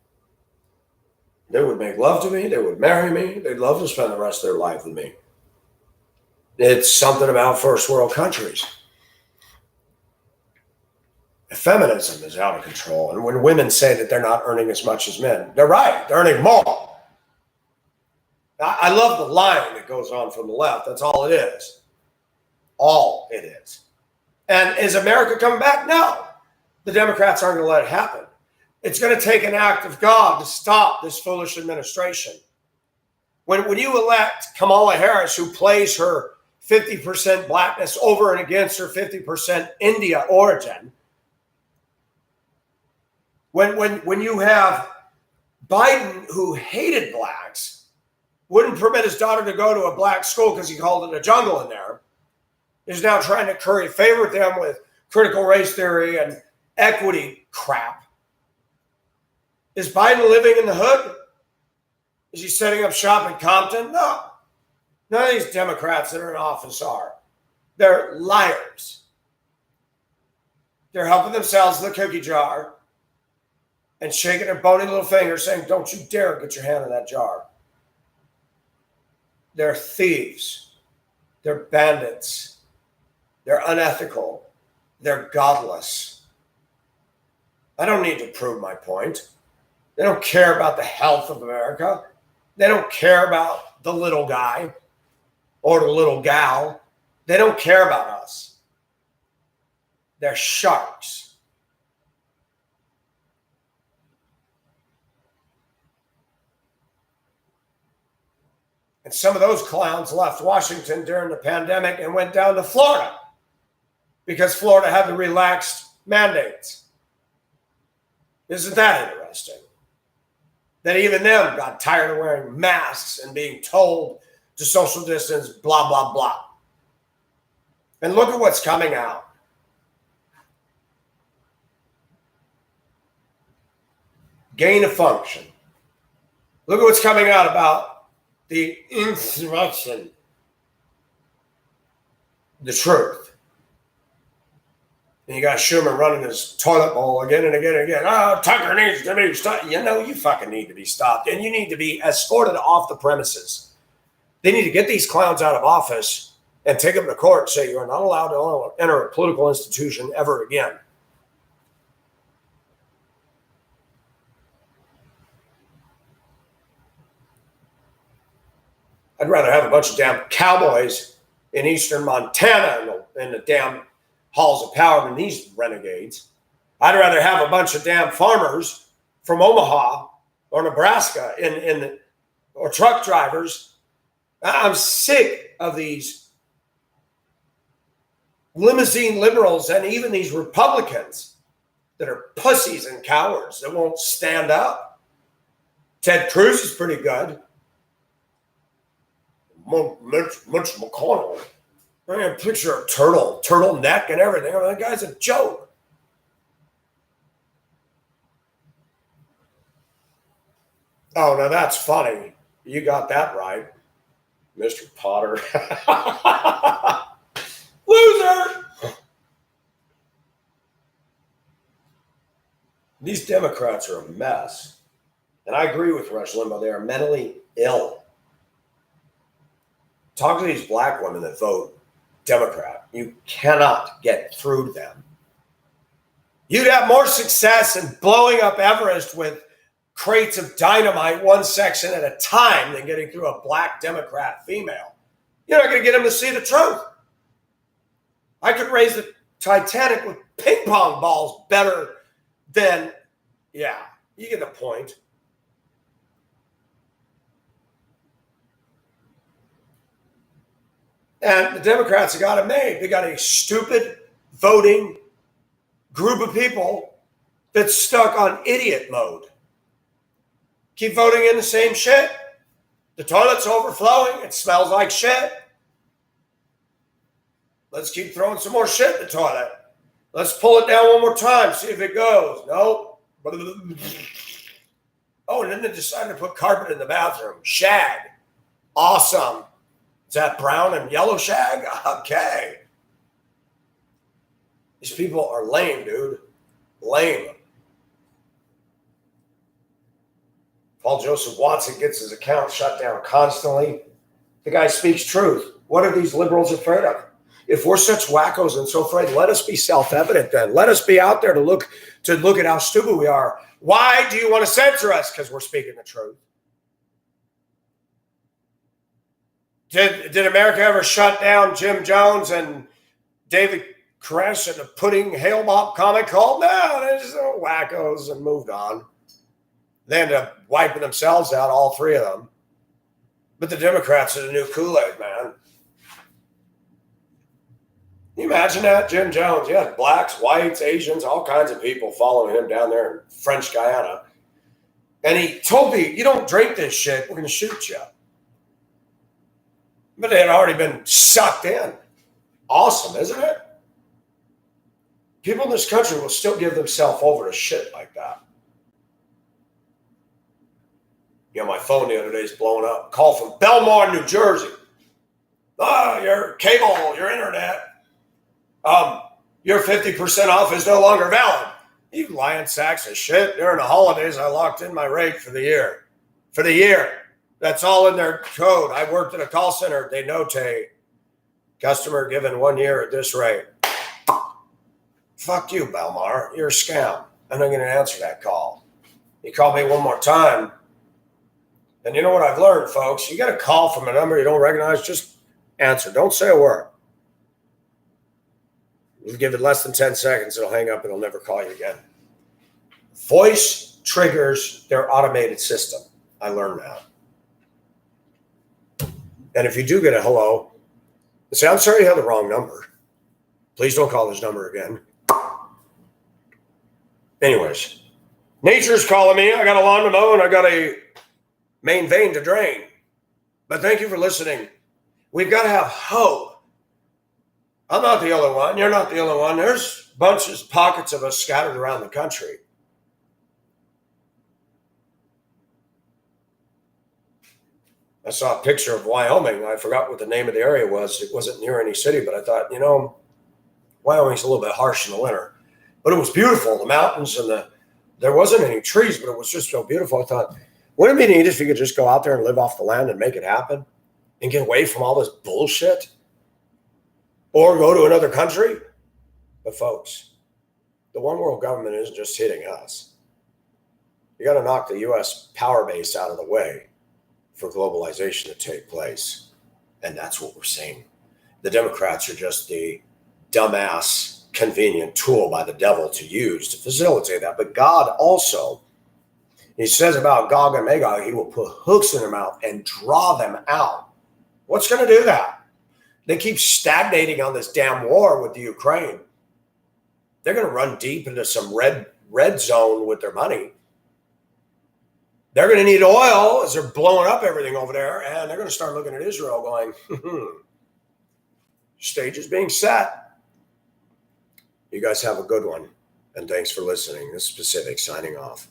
They would make love to me. They would marry me. They'd love to spend the rest of their life with me. It's something about first world countries. Feminism is out of control. And when women say that they're not earning as much as men, they're right. They're earning more. I love the line that goes on from the left. That's all it is. All it is. And is America coming back? No. The Democrats aren't going to let it happen. It's going to take an act of God to stop this foolish administration. When you elect Kamala Harris, who plays her 50% blackness over and against her 50% India origin, when you have Biden, who hated blacks, wouldn't permit his daughter to go to a black school because he called it a jungle in there, is now trying to curry favor with them with critical race theory and equity crap. Is Biden living in the hood? Is he setting up shop in Compton? No. None of these Democrats that are in office are. They're liars. They're helping themselves to the cookie jar and shaking their bony little fingers saying, don't you dare get your hand in that jar. They're thieves. They're bandits. They're unethical. They're godless. I don't need to prove my point. They don't care about the health of America. They don't care about the little guy or the little gal. They don't care about us. They're sharks. And some of those clowns left Washington during the pandemic and went down to Florida because Florida had the relaxed mandates. Isn't that interesting? That even them got tired of wearing masks and being told to social distance, blah, blah, blah. And look at what's coming out. Gain of function. Look at what's coming out about the insurrection. The truth. And you got Schumer running his toilet bowl again and again and again. Oh, Tucker needs to be stopped. You know, you fucking need to be stopped. And you need to be escorted off the premises. They need to get these clowns out of office and take them to court and say, you are not allowed to enter a political institution ever again. I'd rather have a bunch of damn cowboys in eastern Montana in the damn halls of power than these renegades. I'd rather have a bunch of damn farmers from Omaha or Nebraska or truck drivers. I'm sick of these limousine liberals and even these Republicans that are pussies and cowards that won't stand up. Ted Cruz is pretty good. Mitch McConnell. I have a picture of turtle neck and everything. I mean, that guy's a joke. Oh, now that's funny. You got that right, Mr. Potter. Loser! These Democrats are a mess. And I agree with Rush Limbaugh. They are mentally ill. Talk to these black women that vote Democrat. You cannot get through them. You'd have more success in blowing up Everest with crates of dynamite one section at a time than getting through a black Democrat female. You're not going to get them to see the truth. I could raise the Titanic with ping pong balls better than, yeah, you get the point. And the Democrats have got it made. They got a stupid voting group of people that's stuck on idiot mode. Keep voting in the same shit. The toilet's overflowing. It smells like shit. Let's keep throwing some more shit in the toilet. Let's pull it down one more time, see if it goes. Nope. Oh, and then they decided to put carpet in the bathroom. Shag. Awesome. Is that brown and yellow shag? Okay. These people are lame, dude. Lame. Paul Joseph Watson gets his account shut down constantly. The guy speaks truth. What are these liberals afraid of? If we're such wackos and so afraid, let us be self-evident then. Let us be out there to look at how stupid we are. Why do you want to censor us? Because we're speaking the truth. Did America ever shut down Jim Jones and David Koresh and the Pudding Hail Mop comic called? No, they're just wackos and moved on. They ended up wiping themselves out, all three of them. But the Democrats are the new Kool-Aid, man. Can you imagine that? Jim Jones, he had blacks, whites, Asians, all kinds of people following him down there in French Guiana. And he told me, you don't drink this shit, we're going to shoot you. But they had already been sucked in. Awesome, isn't it? People in this country will still give themselves over to shit like that. My phone the other day is blowing up. Call from Belmar, New Jersey. Your cable, your internet. Your 50% off is no longer valid. You lying sacks of shit. During the holidays, I locked in my rate for the year. For the year. That's all in their code. I worked at a call center. They notate customer given 1 year at this rate. Fuck you, Belmar. You're a scam. I'm not going to answer that call. You call me one more time. And you know what I've learned, folks? You get a call from a number you don't recognize, just answer. Don't say a word. You give it less than 10 seconds, it'll hang up and it'll never call you again. Voice triggers their automated system. I learned that. And if you do get a hello, say, I'm sorry you have the wrong number. Please don't call this number again. Anyways, nature's calling me. I got a lawn to mow and I got a main vein to drain. But thank you for listening. We've got to have hope. I'm not the only one. You're not the only one. There's bunches, pockets of us scattered around the country. I saw a picture of Wyoming. I forgot what the name of the area was. It wasn't near any city, but I thought, Wyoming's a little bit harsh in the winter. But it was beautiful. The mountains and there wasn't any trees, but it was just so beautiful. I thought, wouldn't it be neat if you could just go out there and live off the land and make it happen and get away from all this bullshit? Or go to another country? But folks, the one world government isn't just hitting us. You got to knock the U.S. power base out of the way for globalization to take place. And that's what we're seeing. The Democrats are just the dumbass, convenient tool by the devil to use to facilitate that. But God also, he says about Gog and Magog, he will put hooks in their mouth and draw them out. What's going to do that? They keep stagnating on this damn war with the Ukraine. They're going to run deep into some red zone with their money. They're going to need oil as they're blowing up everything over there. And they're going to start looking at Israel going, stage is being set. You guys have a good one. And thanks for listening. This is Pacific signing off.